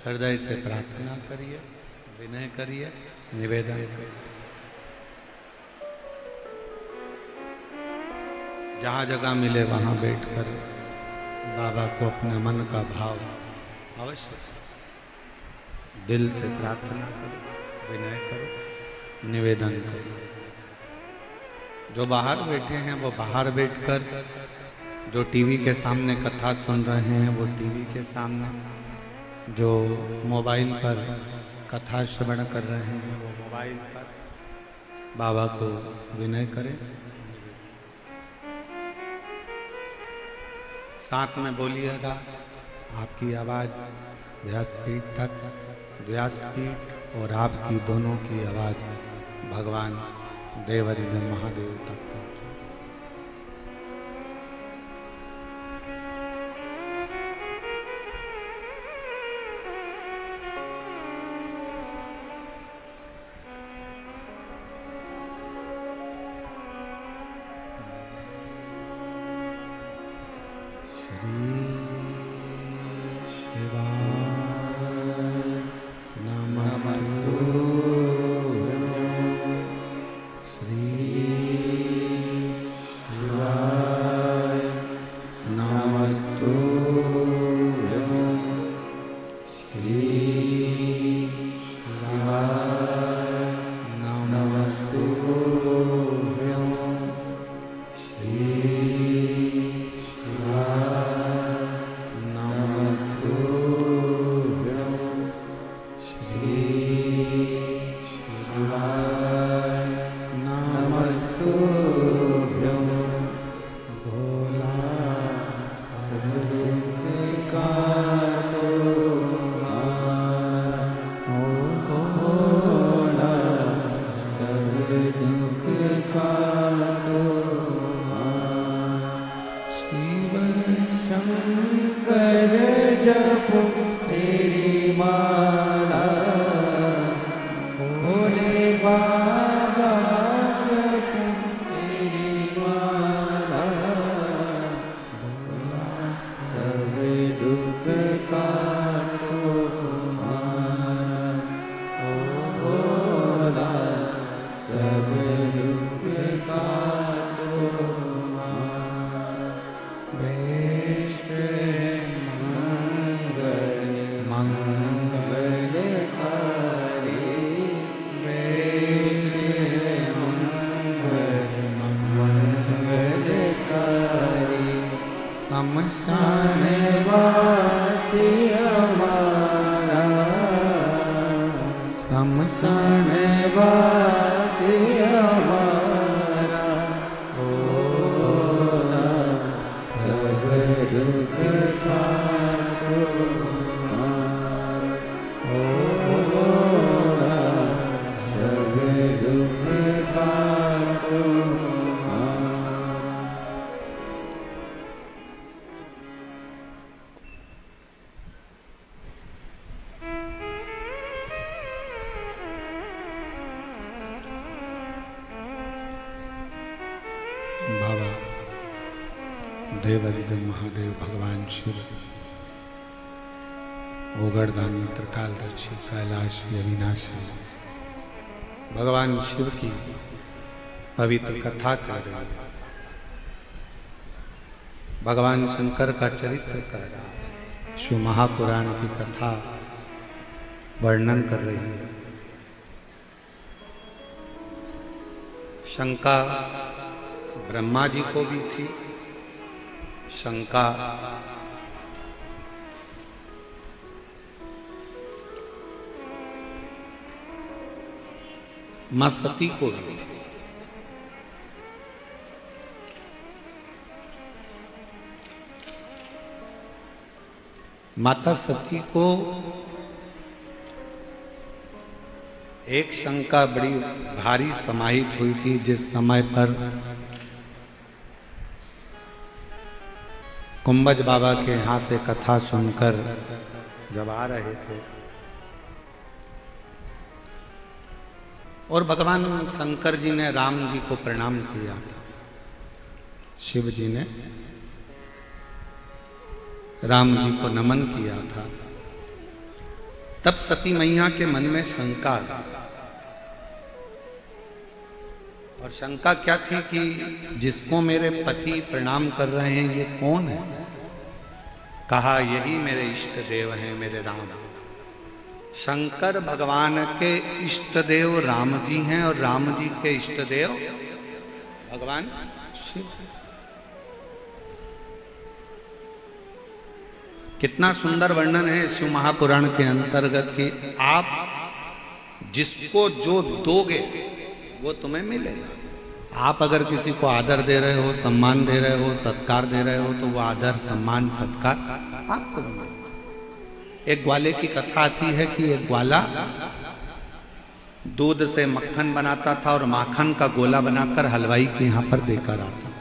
Speaker 1: हृदय से प्रार्थना करिए, विनय करिए, निवेदन करिए। जहाँ जगह मिले वहाँ बैठकर बाबा को अपने मन का भाव अवश्य दिल से प्रार्थना करो, विनय करो, निवेदन करो। जो बाहर बैठे हैं वो बाहर बैठकर, जो टीवी के सामने कथा सुन रहे हैं वो टीवी के सामने, जो मोबाइल पर कथा श्रवण कर रहे हैं वो मोबाइल पर बाबा को विनय करें। साथ में बोलिएगा, आपकी आवाज़ व्यासपीठ तक, व्यासपीठ और आपकी दोनों की आवाज़ भगवान देवाधिदेव महादेव तक पहुँचे। बाबा देवाधिदेव महादेव भगवान शिव, ओगरदानी त्रिकालदर्शी कैलाश अविनाशी भगवान शिव की पवित्र कथा कर रहे हैं। भगवान शंकर का चरित्र कर रहा है, शिव महापुराण की कथा वर्णन कर रही है। शंका ब्रह्मा जी को भी थी, शंका मां सती को भी थी। माता सती को एक शंका बड़ी भारी समाहित हुई थी, जिस समय पर कुंभज बाबा के यहाँ से कथा सुनकर जब आ रहे थे और भगवान शंकर जी ने राम जी को प्रणाम किया था, शिव जी ने राम जी को नमन किया था, तब सती मैया के मन में शंका आ गई। और शंका क्या थी कि जिसको मेरे पति प्रणाम कर रहे हैं ये कौन है? कहा यही मेरे इष्ट देव हैं, मेरे राम। शंकर भगवान के इष्ट देव राम जी हैं और राम जी के इष्ट देव भगवान शिव। कितना सुंदर वर्णन है शिव महापुराण के अंतर्गत कि आप जिसको जो दोगे वो तुम्हें मिलेगा। आप अगर किसी को आदर दे रहे हो, सम्मान दे रहे हो, सत्कार दे रहे हो, तो वो आदर सम्मान सत्कार आपको मिलेगा। एक ग्वाले की कथा आती है कि एक ग्वाला दूध से मक्खन बनाता था और माखन का गोला बनाकर हलवाई के यहां पर देकर आता था।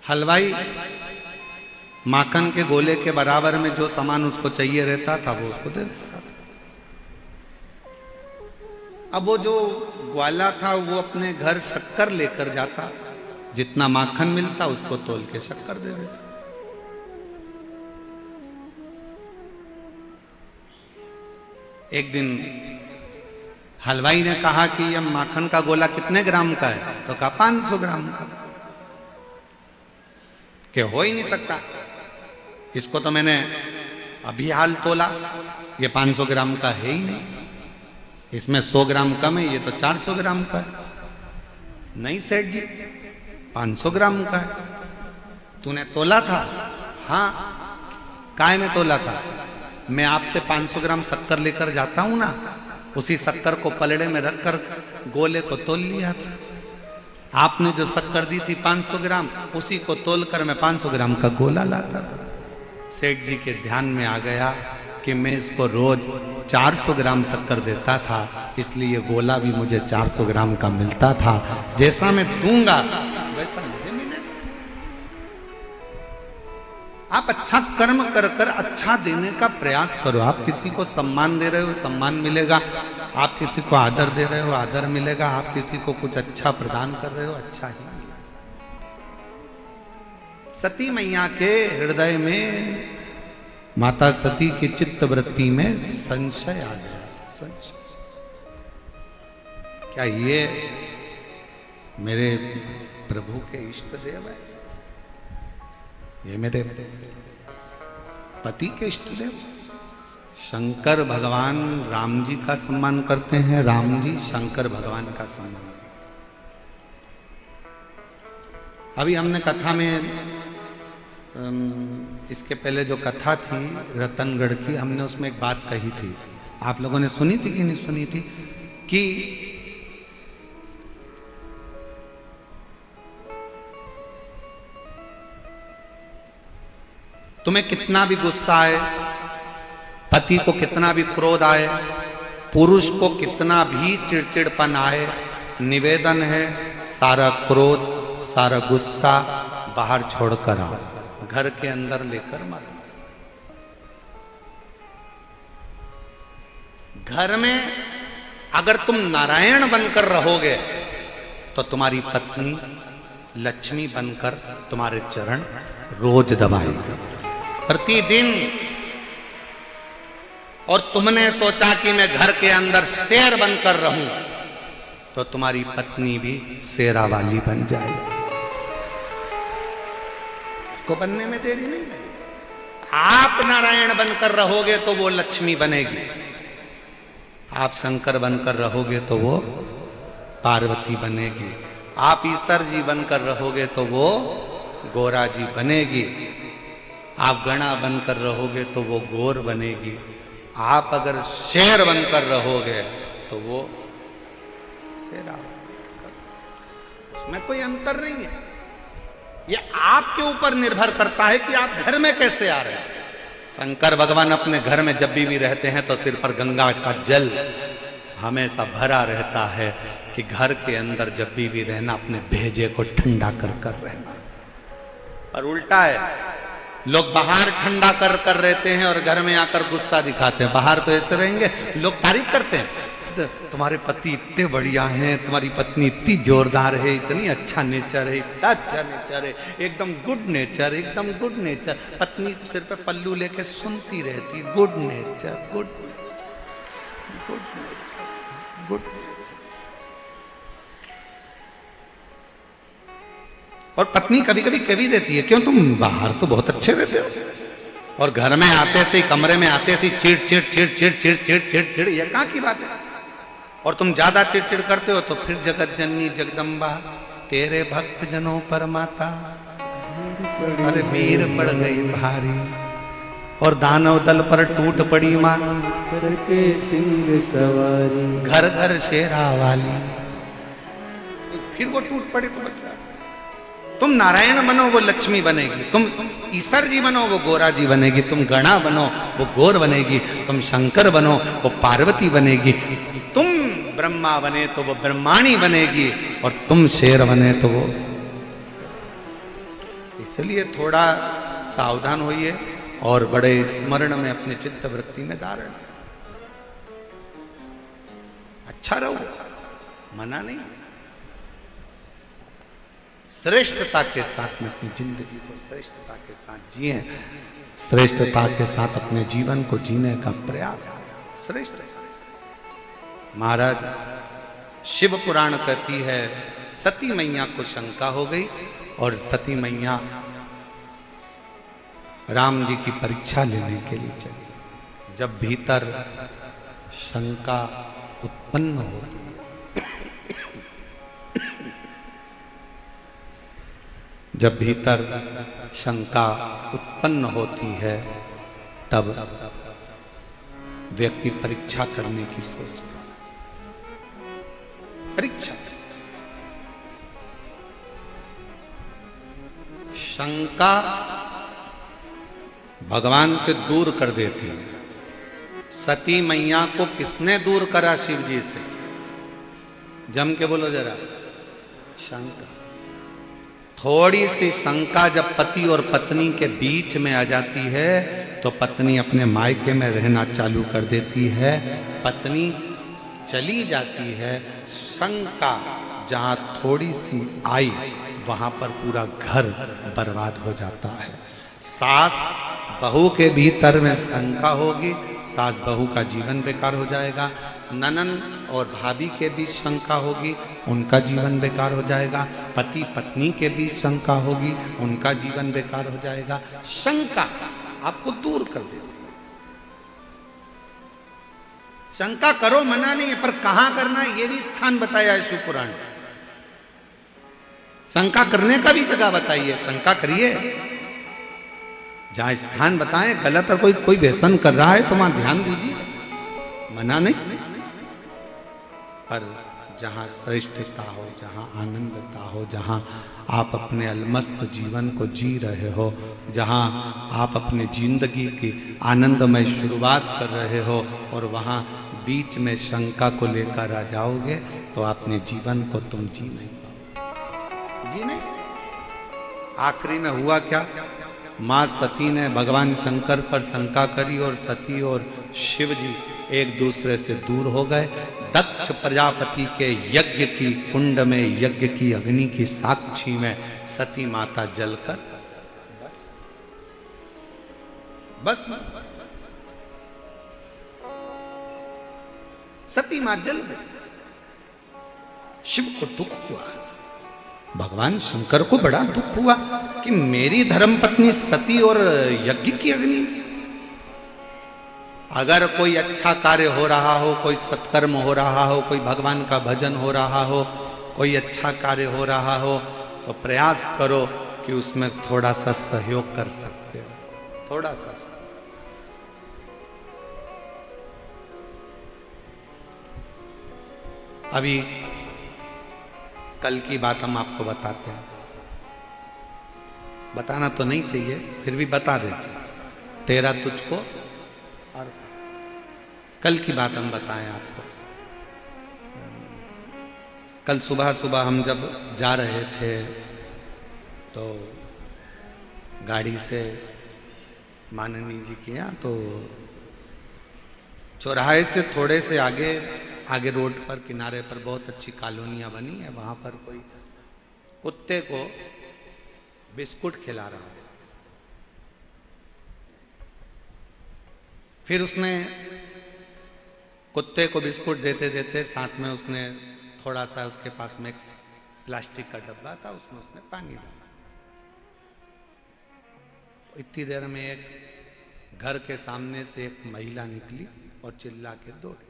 Speaker 1: हलवाई माखन के गोले के बराबर में जो सामान उसको चाहिए रहता था वो उसको दे देता था। अब वो जो ग्वाला था वो अपने घर शक्कर लेकर जाता, जितना माखन मिलता उसको तोल के शक्कर दे देता। एक दिन हलवाई ने कहा कि यह माखन का गोला कितने ग्राम का है? तो कहा 500 ग्राम का। कि हो ही नहीं सकता, इसको तो मैंने अभी हाल तोला, ये 500 ग्राम का है ही नहीं, इसमें 100 ग्राम कम है, ये तो 400 ग्राम का है। नहीं सेठ जी, 500 ग्राम का है। तूने तोला था? हाँ। काय में तोला था? मैं आपसे 500 ग्राम शक्कर लेकर जाता हूं ना, उसी शक्कर को पलड़े में रखकर गोले को तोल लिया था। आपने जो शक्कर दी थी 500 ग्राम, उसी को तोलकर मैं 500 ग्राम का गोला लाता था। सेठ जी के ध्यान में आ गया कि मैं इसको रोज 400 ग्राम शक्कर देता था, इसलिए गोला भी मुझे 400 ग्राम का मिलता था। जैसा मैं दूंगा वैसा मुझे मिलेगा। आप अच्छा कर्म कर कर अच्छा देने का प्रयास करो। आप किसी को सम्मान दे रहे हो, सम्मान मिलेगा। आप किसी को आदर दे रहे हो, आदर मिलेगा। आप किसी को कुछ अच्छा प्रदान कर रहे हो, अच्छा ही मिलेगा। सती मैया के हृदय में, माता सती की चित्त वृत्ति में संशय आ गया। संशय, क्या ये मेरे प्रभु के इष्ट देव है? ये मेरे पति के इष्ट देव? शंकर भगवान राम जी का सम्मान करते हैं, राम जी शंकर भगवान का सम्मान। अभी हमने कथा में इसके पहले जो कथा थी रतनगढ़ की, हमने उसमें एक बात कही थी, आप लोगों ने सुनी थी कि नहीं सुनी थी? कि तुम्हें कितना भी गुस्सा आए, पति को कितना भी क्रोध आए, पुरुष को कितना भी चिड़चिड़पन आए, निवेदन है सारा क्रोध, सारा गुस्सा बाहर छोड़कर आओ, घर के अंदर लेकर मत। घर में अगर तुम नारायण बनकर रहोगे तो तुम्हारी पत्नी लक्ष्मी बनकर तुम्हारे चरण रोज दबाएगी प्रतिदिन। और तुमने सोचा कि मैं घर के अंदर शेर बनकर रहूं, तो तुम्हारी पत्नी भी शेरा वाली बन जाएगी। को बनने में देरी नहीं है। आप नारायण बनकर रहोगे तो वो लक्ष्मी बनेगी, आप शंकर बनकर रहोगे तो वो पार्वती बनेगी, आप ईश्वर जी बनकर रहोगे तो वो गोरा जी बनेगी, आप गणा बनकर रहोगे तो वो गोर बनेगी, आप अगर शेर बनकर रहोगे तो वो शेरा। उसमें कोई अंतर नहीं है। ये आपके ऊपर निर्भर करता है कि आप घर में कैसे आ रहे हैं। शंकर भगवान अपने घर में जब भी रहते हैं तो सिर पर गंगा का जल हमेशा भरा रहता है कि घर के अंदर जब भी रहना अपने भेजे को ठंडा कर रहना। और उल्टा है, लोग बाहर ठंडा कर रहते हैं और घर में आकर गुस्सा दिखाते हैं। बाहर तो ऐसे रहेंगे, लोग तारीफ करते हैं, तुम्हारे पति इतने बढ़िया हैं, तुम्हारी पत्नी इतनी जोरदार है, इतनी अच्छा नेचर है, इतना अच्छा नेचर है, एकदम गुड नेचर, एकदम गुड नेचर। पत्नी सिर पे पल्लू लेके सुनती रहती, good nature, good nature, good nature, good nature. और पत्नी कभी कभी कह भी देती है, क्यों तुम बाहर तो बहुत अच्छे रहते हो, और घर में आते से, कमरे में आते से चिड़ चिड़ चिड़ चिड़ चिड़ चिड़ चिड़ चिड़, ये कहाँ की बात है? और तुम ज्यादा चिड़चिड़ करते हो तो फिर जगत जननी जगदम्बा तेरे भक्त जनों पर माता, अरे मीर पड़ गई भारी, और दानव दल पर टूट पड़ी माँ
Speaker 2: करके सिंह सवारी।
Speaker 1: घर घर शेरा वाली। फिर वो टूट पड़े तो बता, तुम नारायण बनो वो लक्ष्मी बनेगी, तुम ईश्वर जी बनो वो गोरा जी बनेगी, तुम गणा बनो वो गोर बनेगी, तुम शंकर बनो वो पार्वती बनेगी, तुम ब्रह्मा बने तो वो ब्रह्माणी बनेगी, और तुम शेर बने तो वो। इसलिए थोड़ा सावधान होइए और बड़े स्मरण में अपने चित्त वृत्ति में धारण। अच्छा रहो, मना नहीं, श्रेष्ठता के साथ में अपनी जिंदगी को श्रेष्ठता के साथ जिए, श्रेष्ठता के साथ अपने जीवन को जीने का प्रयास करें। श्रेष्ठ महाराज शिव पुराण कहती है, सती मैया को शंका हो गई और सती मैया राम जी की परीक्षा लेने के लिए चली। जब भीतर शंका उत्पन्न होगी, जब भीतर शंका उत्पन्न होती है, तब व्यक्ति परीक्षा करने की सोचता है। परीक्षा, शंका भगवान से दूर कर देती है। सती मैया को किसने दूर करा? शिव जी से। जम के बोलो जरा, शंका। थोड़ी सी शंका जब पति और पत्नी के बीच में आ जाती है तो पत्नी अपने मायके में रहना चालू कर देती है, पत्नी चली जाती है। शंका जहाँ थोड़ी सी आई वहाँ पर पूरा घर बर्बाद हो जाता है। सास बहू के भीतर में शंका होगी, सास बहू का जीवन बेकार हो जाएगा। ननंद और भाभी के बीच शंका होगी, उनका जीवन बेकार हो जाएगा। पति पत्नी के बीच शंका होगी, उनका जीवन बेकार हो जाएगा। शंका आपको दूर कर देगी। शंका करो, मना नहीं है, पर कहां करना है ये भी स्थान बताया है शिवपुराण। शंका करने का भी जगह बताइए, शंका करिए। जहां स्थान बताएं, गलत और कोई व्यसन कर रहा है तो वहां ध्यान दीजिए, मना नहीं। पर जहाँ श्रेष्ठता हो, जहाँ आनंदता हो, जहाँ आप अपने अलमस्त जीवन को जी रहे हो, जहाँ आप अपने जिंदगी की आनंदमय शुरुआत कर रहे हो, और वहाँ बीच में शंका को लेकर आ जाओगे तो अपने जीवन को तुम जी नहीं पाओगे, जी नहीं। आखिरी में हुआ क्या? माँ सती ने भगवान शंकर पर शंका करी और सती और शिव जी एक दूसरे से दूर हो गए। दक्ष प्रजापति के यज्ञ की कुंड में, यज्ञ की अग्नि की साक्षी में सती माता जलकर बस सती मां जल गई। शिव को दुख हुआ, भगवान शंकर को बड़ा दुख हुआ कि मेरी धर्मपत्नी सती और यज्ञ की अग्नि। अगर कोई अच्छा कार्य हो रहा हो, कोई सत्कर्म हो रहा हो, कोई भगवान का भजन हो रहा हो, कोई अच्छा कार्य हो रहा हो, तो प्रयास करो कि उसमें थोड़ा सा सहयोग कर सकते हो, थोड़ा सा। अभी कल की बात हम आपको बताते हैं, बताना तो नहीं चाहिए फिर भी बता देते। तेरा तुझको, और कल की बात हम बताएं आपको। कल सुबह सुबह हम जब जा रहे थे तो गाड़ी से माननीय जी के यहाँ, तो चौराहे से थोड़े से आगे आगे रोड पर किनारे पर बहुत अच्छी कॉलोनियां बनी है, वहां पर कोई कुत्ते को बिस्कुट खिला रहा है। फिर उसने कुत्ते को बिस्कुट देते देते साथ में उसने थोड़ा सा, उसके पास में एक प्लास्टिक का डब्बा था, उसमें उसने पानी डाला। इतनी देर में एक घर के सामने से एक महिला निकली और चिल्ला के दौड़ी।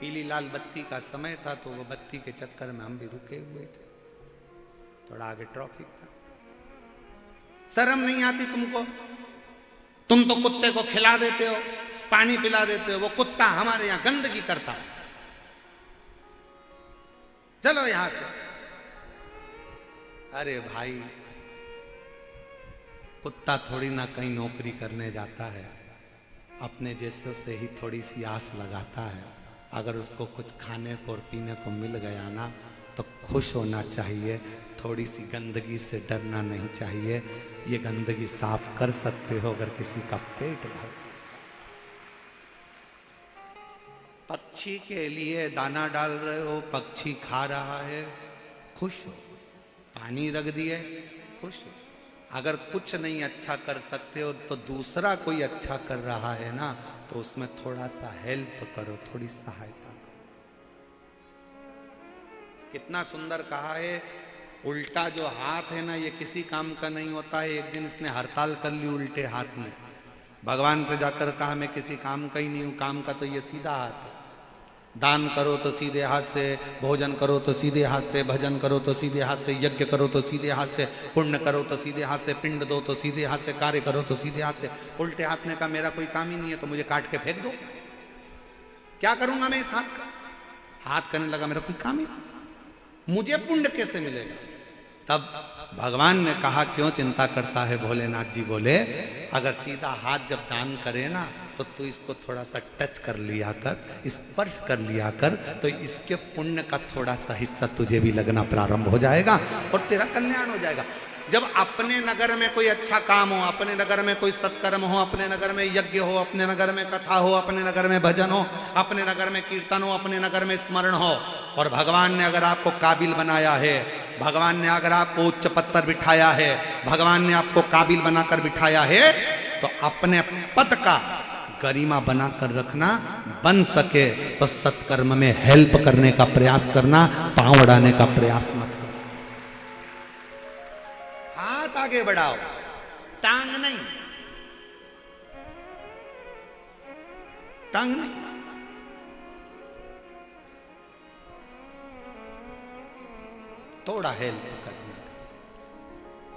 Speaker 1: पीली लाल बत्ती का समय था, तो वो बत्ती के चक्कर में हम भी रुके हुए थे, थोड़ा आगे ट्रैफिक था। शर्म नहीं आती तुमको? तुम तो कुत्ते को खिला देते हो, पानी पिला देते हो, वो कुत्ता हमारे यहां गंदगी करता है, चलो यहां से। अरे भाई, कुत्ता थोड़ी ना कहीं नौकरी करने जाता है, अपने जैसे से ही थोड़ी सी आस लगाता है। अगर उसको कुछ खाने को और पीने को मिल गया ना, तो खुश होना चाहिए, थोड़ी सी गंदगी से डरना नहीं चाहिए। ये गंदगी साफ कर सकते हो अगर किसी का पेट भर। पक्षी के लिए दाना डाल रहे हो, पक्षी खा रहा है, खुश हो। पानी रख दिए, खुश हो। अगर कुछ नहीं अच्छा कर सकते हो तो दूसरा कोई अच्छा कर रहा है ना, तो उसमें थोड़ा सा हेल्प करो, थोड़ी सहायता। कितना सुंदर कहा है, उल्टा जो हाथ है ना, ये किसी काम का नहीं होता है। एक दिन इसने हड़ताल कर ली उल्टे हाथ में, भगवान से जाकर कहा मैं किसी काम का ही नहीं हूं, काम का तो ये सीधा हाथ है। दान करो तो सीधे हाथ से, भोजन करो तो सीधे हाथ से, भजन करो तो सीधे हाथ से, यज्ञ करो तो सीधे हाथ से, पुण्य करो तो सीधे हाथ से, पिंड दो तो सीधे हाथ से, कार्य करो तो सीधे हाथ से। उल्टे हाथ ने कहा मेरा कोई काम ही नहीं है, तो मुझे काट के फेंक दो, क्या करूंगा मैं इस हाथ का? हाथ करने लगा मेरा कोई काम ही नहीं, मुझे पुण्य कैसे मिलेगा? तब भगवान ने कहा क्यों चिंता करता है? भोलेनाथ जी बोले अगर सीधा हाथ जब दान करे ना, तो तू इसको थोड़ा सा टच कर लिया कर, स्पर्श कर लिया कर, तो इसके पुण्य का थोड़ा सा हिस्सा तुझे भी लगना प्रारंभ हो जाएगा और तेरा कल्याण हो जाएगा। जब अपने नगर में कोई अच्छा काम हो, अपने नगर में कोई सत्कर्म हो, अपने नगर में यज्ञ हो, अपने नगर में कथा हो, अपने नगर में भजन हो, अपने नगर में कीर्तन हो, अपने नगर में स्मरण हो, और भगवान ने अगर आपको काबिल बनाया है, भगवान ने अगर आपको उच्च पद पर बिठाया है, भगवान ने आपको काबिल बनाकर बिठाया है, तो अपने पद का गरिमा बनाकर रखना। बन सके तो सत्कर्म में हेल्प करने का प्रयास करना, पांव अड़ाने का प्रयास मत करना। हाथ आगे बढ़ाओ, टांग नहीं, टांग नहीं। थोड़ा हेल्प करना।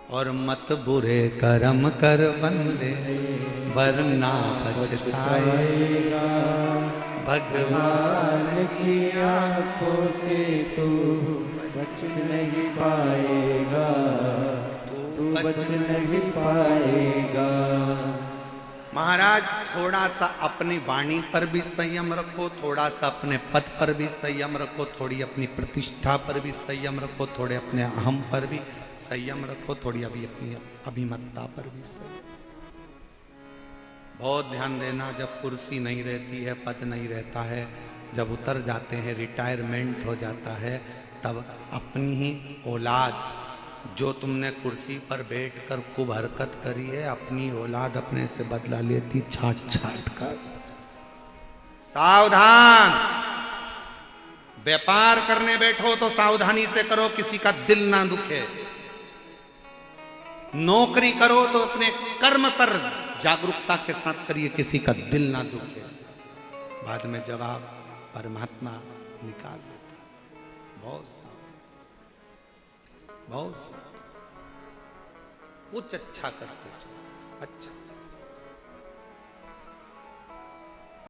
Speaker 1: और मत बुरे कर्म कर बंदे, वरना पछताएगा। भगवान
Speaker 2: की आंखों से तू बच नहीं पाएगा, तू बच नहीं पाएगा।
Speaker 1: महाराज थोड़ा सा अपनी वाणी पर भी संयम रखो, थोड़ा सा अपने पद पर भी संयम रखो, थोड़ी अपनी प्रतिष्ठा पर भी संयम रखो, थोड़े अपने अहम पर भी संयम रखो, थोड़ी अभी अपनी अभिमत्ता पर भी संयम। बहुत ध्यान देना, जब कुर्सी नहीं रहती है, पद नहीं रहता है, जब उतर जाते हैं, रिटायरमेंट हो जाता है, तब अपनी ही औलाद, जो तुमने कुर्सी पर बैठकर खूब हरकत करी है, अपनी औलाद अपने से बदला लेती छाट छाट कर। सावधान, व्यापार करने बैठो तो सावधानी से करो, किसी का दिल ना दुखे। नौकरी करो तो अपने कर्म पर जागरूकता के साथ करिए, किसी का दिल ना दुखे। बाद में जवाब परमात्मा निकाल लेता। बहुत बहुत कुछ अच्छा करते चलो, अच्छा